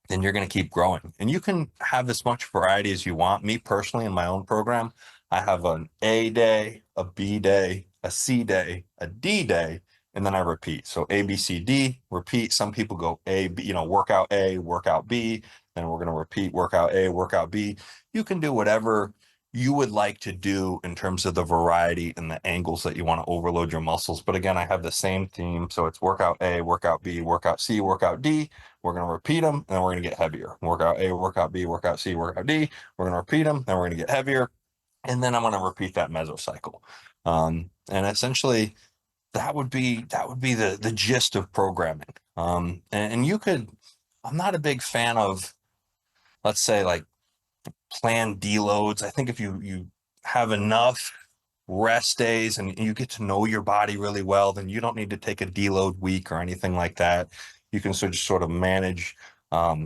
then you're going to keep growing. And you can have as much variety as you want. Me personally, in my own program, I have an A day, a B day, a C day, a D day, and then I repeat. So A, B, C, D, repeat. Some people go A, B, workout A, workout B, then we're going to repeat workout A, workout B. You can do whatever you would like to do in terms of the variety and the angles that you want to overload your muscles. But again, I have the same theme. So it's workout A, workout B, workout C, workout D. We're going to repeat them, and then we're going to get heavier. Workout A, workout B, workout C, workout D. We're going to repeat them, then we're going to get heavier. And then I'm going to repeat that mesocycle. And essentially, that would be the gist of programming. And you could, I'm not a big fan of, let's say, like planned deloads. I think if you have enough rest days and you get to know your body really well, then you don't need to take a deload week or anything like that. You can sort of manage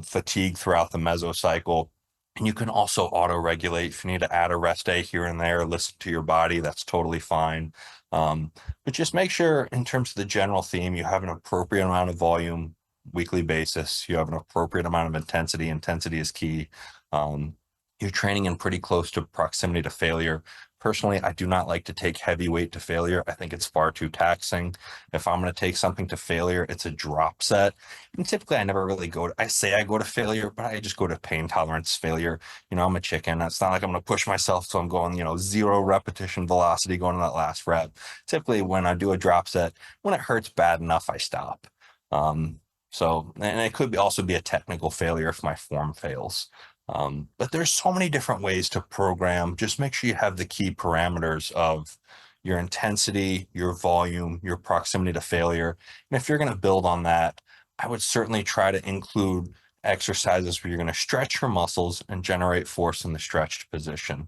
fatigue throughout the mesocycle. And you can also auto-regulate. If you need to add a rest day here and there, listen to your body, that's totally fine. But just make sure in terms of the general theme, you have an appropriate amount of volume, weekly basis. You have an appropriate amount of intensity. Intensity is key. You're training in pretty close to proximity to failure. Personally, I do not like to take heavyweight to failure. I think it's far too taxing. If I'm going to take something to failure, it's a drop set. And typically, I never really I say I go to failure, but I just go to pain tolerance failure. I'm a chicken. It's not like I'm going to push myself. So I'm going, 0 repetition velocity going to that last rep. Typically, when I do a drop set, when it hurts bad enough, I stop. And it could also be a technical failure if my form fails. But there's so many different ways to program. Just make sure you have the key parameters of your intensity, your volume, your proximity to failure. And if you're going to build on that, I would certainly try to include exercises where you're going to stretch your muscles and generate force in the stretched position.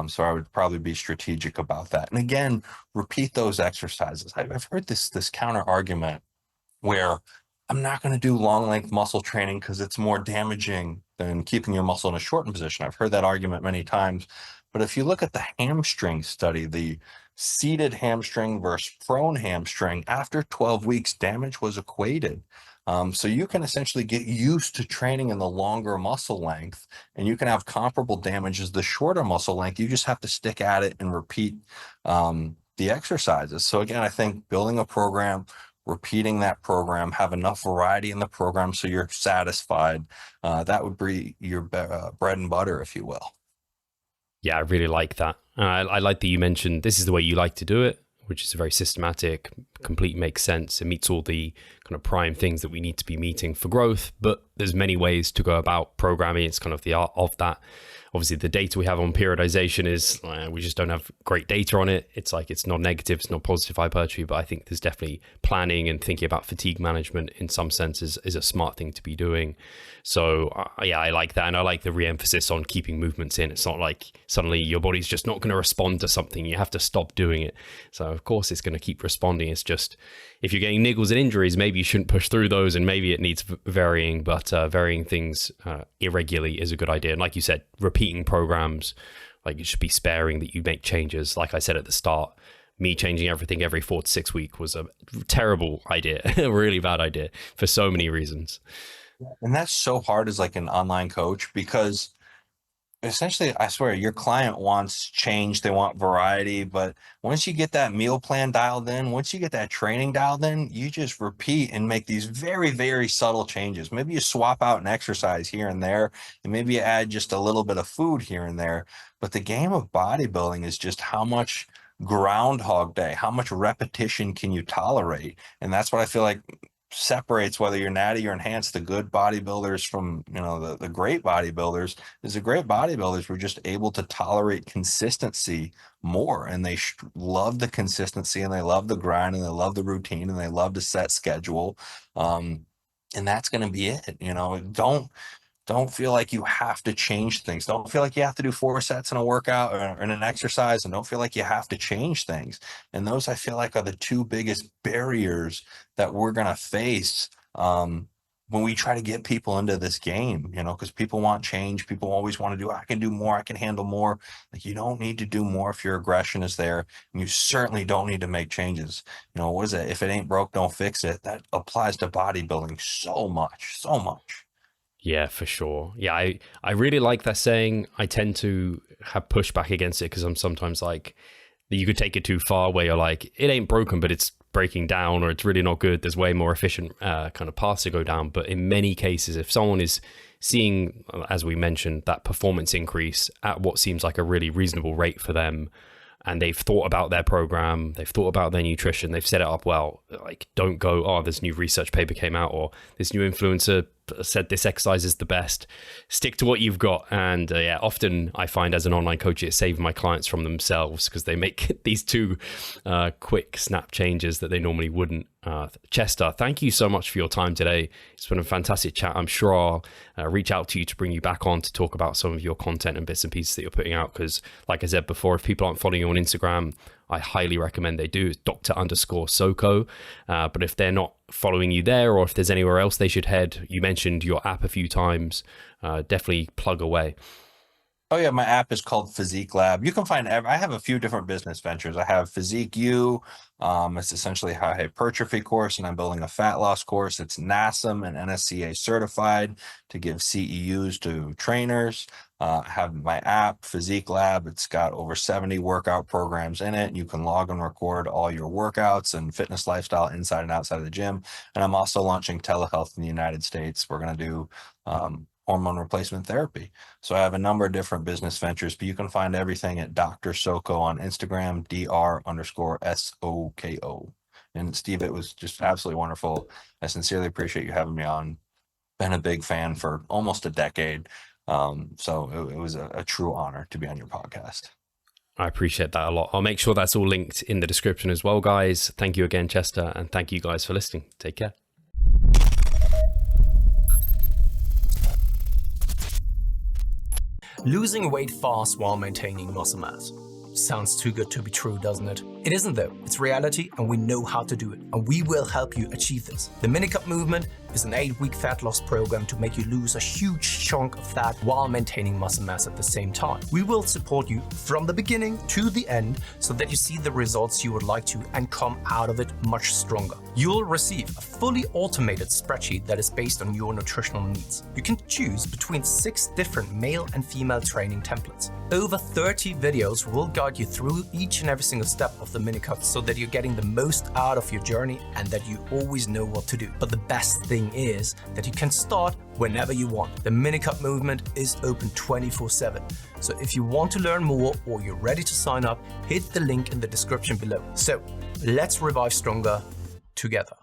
So I would probably be strategic about that. And again, repeat those exercises. I've heard this counter argument where I'm not going to do long length muscle training because it's more damaging than keeping your muscle in a shortened position. I've heard that argument many times. But if you look at the hamstring study, the seated hamstring versus prone hamstring, after 12 weeks, damage was equated. So you can essentially get used to training in the longer muscle length, and you can have comparable damage as the shorter muscle length. You just have to stick at it and repeat the exercises. So again, I think building a program, repeating that program, have enough variety in the program so you're satisfied. That would be your bread and butter, if you will. Yeah, I really like that. I like that you mentioned this is the way you like to do it, which is very systematic, complete, makes sense. It meets all the kind of prime things that we need to be meeting for growth, but there's many ways to go about programming. It's kind of the art of that. Obviously, the data we have on periodization is we just don't have great data on it. It's like it's not negative, it's not positive hypertrophy, but I think there's definitely planning and thinking about fatigue management in some senses is a smart thing to be doing. So yeah, I like that. And I like the re-emphasis on keeping movements in. It's not like suddenly your body's just not going to respond to something. You have to stop doing it. So of course it's going to keep responding. It's just, if you're getting niggles and injuries, maybe you shouldn't push through those and maybe it needs varying, but varying things irregularly is a good idea. And like you said, repeating programs, like you should be sparing that you make changes. Like I said at the start, me changing everything every 4 to 6 weeks was a terrible idea, a really bad idea for so many reasons. And that's so hard as like an online coach, because essentially, I swear, your client wants change, they want variety, but once you get that meal plan dialed in, once you get that training dialed in, you just repeat and make these very, very subtle changes. Maybe you swap out an exercise here and there, and maybe you add just a little bit of food here and there. But the game of bodybuilding is just how much Groundhog Day, how much repetition can you tolerate? And that's what I feel like separates whether you're natty or enhanced, the good bodybuilders from the great bodybuilders. Is the great bodybuilders were just able to tolerate consistency more, and they love the consistency, and they love the grind, and they love the routine, and they love to set schedule, and that's going to be it. Don't feel like you have to change things. Don't feel like you have to do 4 sets in a workout or in an exercise, and don't feel like you have to change things. And those, I feel like, are the 2 biggest barriers that we're going to face when we try to get people into this game, because people want change. People always want to do, I can do more, I can handle more. Like, you don't need to do more if your aggression is there, and you certainly don't need to make changes. What is it? If it ain't broke, don't fix it. That applies to bodybuilding so much, so much. Yeah, for sure. Yeah, I really like that saying. I tend to have pushback against it because I'm sometimes like, you could take it too far where you're like, it ain't broken, but it's breaking down, or it's really not good. There's way more efficient kind of paths to go down. But in many cases, if someone is seeing, as we mentioned, that performance increase at what seems like a really reasonable rate for them, and they've thought about their program, they've thought about their nutrition, they've set it up well, like, don't go, oh, this new research paper came out, or this new influencer said this exercise is the best. Stick to what you've got. And yeah, often I find as an online coach, it saves my clients from themselves because they make these 2 quick snap changes that they normally wouldn't. Chester, thank you so much for your time today. It's been a fantastic chat. I'm sure I'll reach out to you to bring you back on to talk about some of your content and bits and pieces that you're putting out. Because like I said before, if people aren't following you on Instagram, I highly recommend they do. It's Dr._Soko. But if they're not following you there, or if there's anywhere else they should head, you mentioned your app a few times, definitely plug away. Oh yeah, my app is called Physique Lab. You can find I have a few different business ventures. I have Physique U. It's essentially a hypertrophy course, and I'm building a fat loss course. It's NASM and NSCA certified to give CEUs to trainers. I have my app, Physique Lab. It's got over 70 workout programs in it. You can log and record all your workouts and fitness lifestyle inside and outside of the gym. And I'm also launching telehealth in the United States. We're going to do hormone replacement therapy. So I have a number of different business ventures, but you can find everything at Dr. Soko on Instagram, Dr_SOKO. And Steve, it was just absolutely wonderful. I sincerely appreciate you having me on. Been a big fan for almost a decade. So it was a true honor to be on your podcast. I appreciate that a lot. I'll make sure that's all linked in the description as well, guys. Thank you again, Chester, and thank you guys for listening. Take care. Losing weight fast while maintaining muscle mass. Sounds too good to be true, doesn't it? It isn't though. It's reality and we know how to do it. And we will help you achieve this. The Minicut movement is an 8-week fat loss program to make you lose a huge chunk of fat while maintaining muscle mass at the same time. We will support you from the beginning to the end so that you see the results you would like to and come out of it much stronger. You'll receive a fully automated spreadsheet that is based on your nutritional needs. You can choose between 6 different male and female training templates. Over 30 videos will guide you through each and every single step of the Minicut so that you're getting the most out of your journey and that you always know what to do. But the best thing is that you can start whenever you want. The Minicut movement is open 24/7. So if you want to learn more or you're ready to sign up, hit the link in the description below. So let's revive stronger together.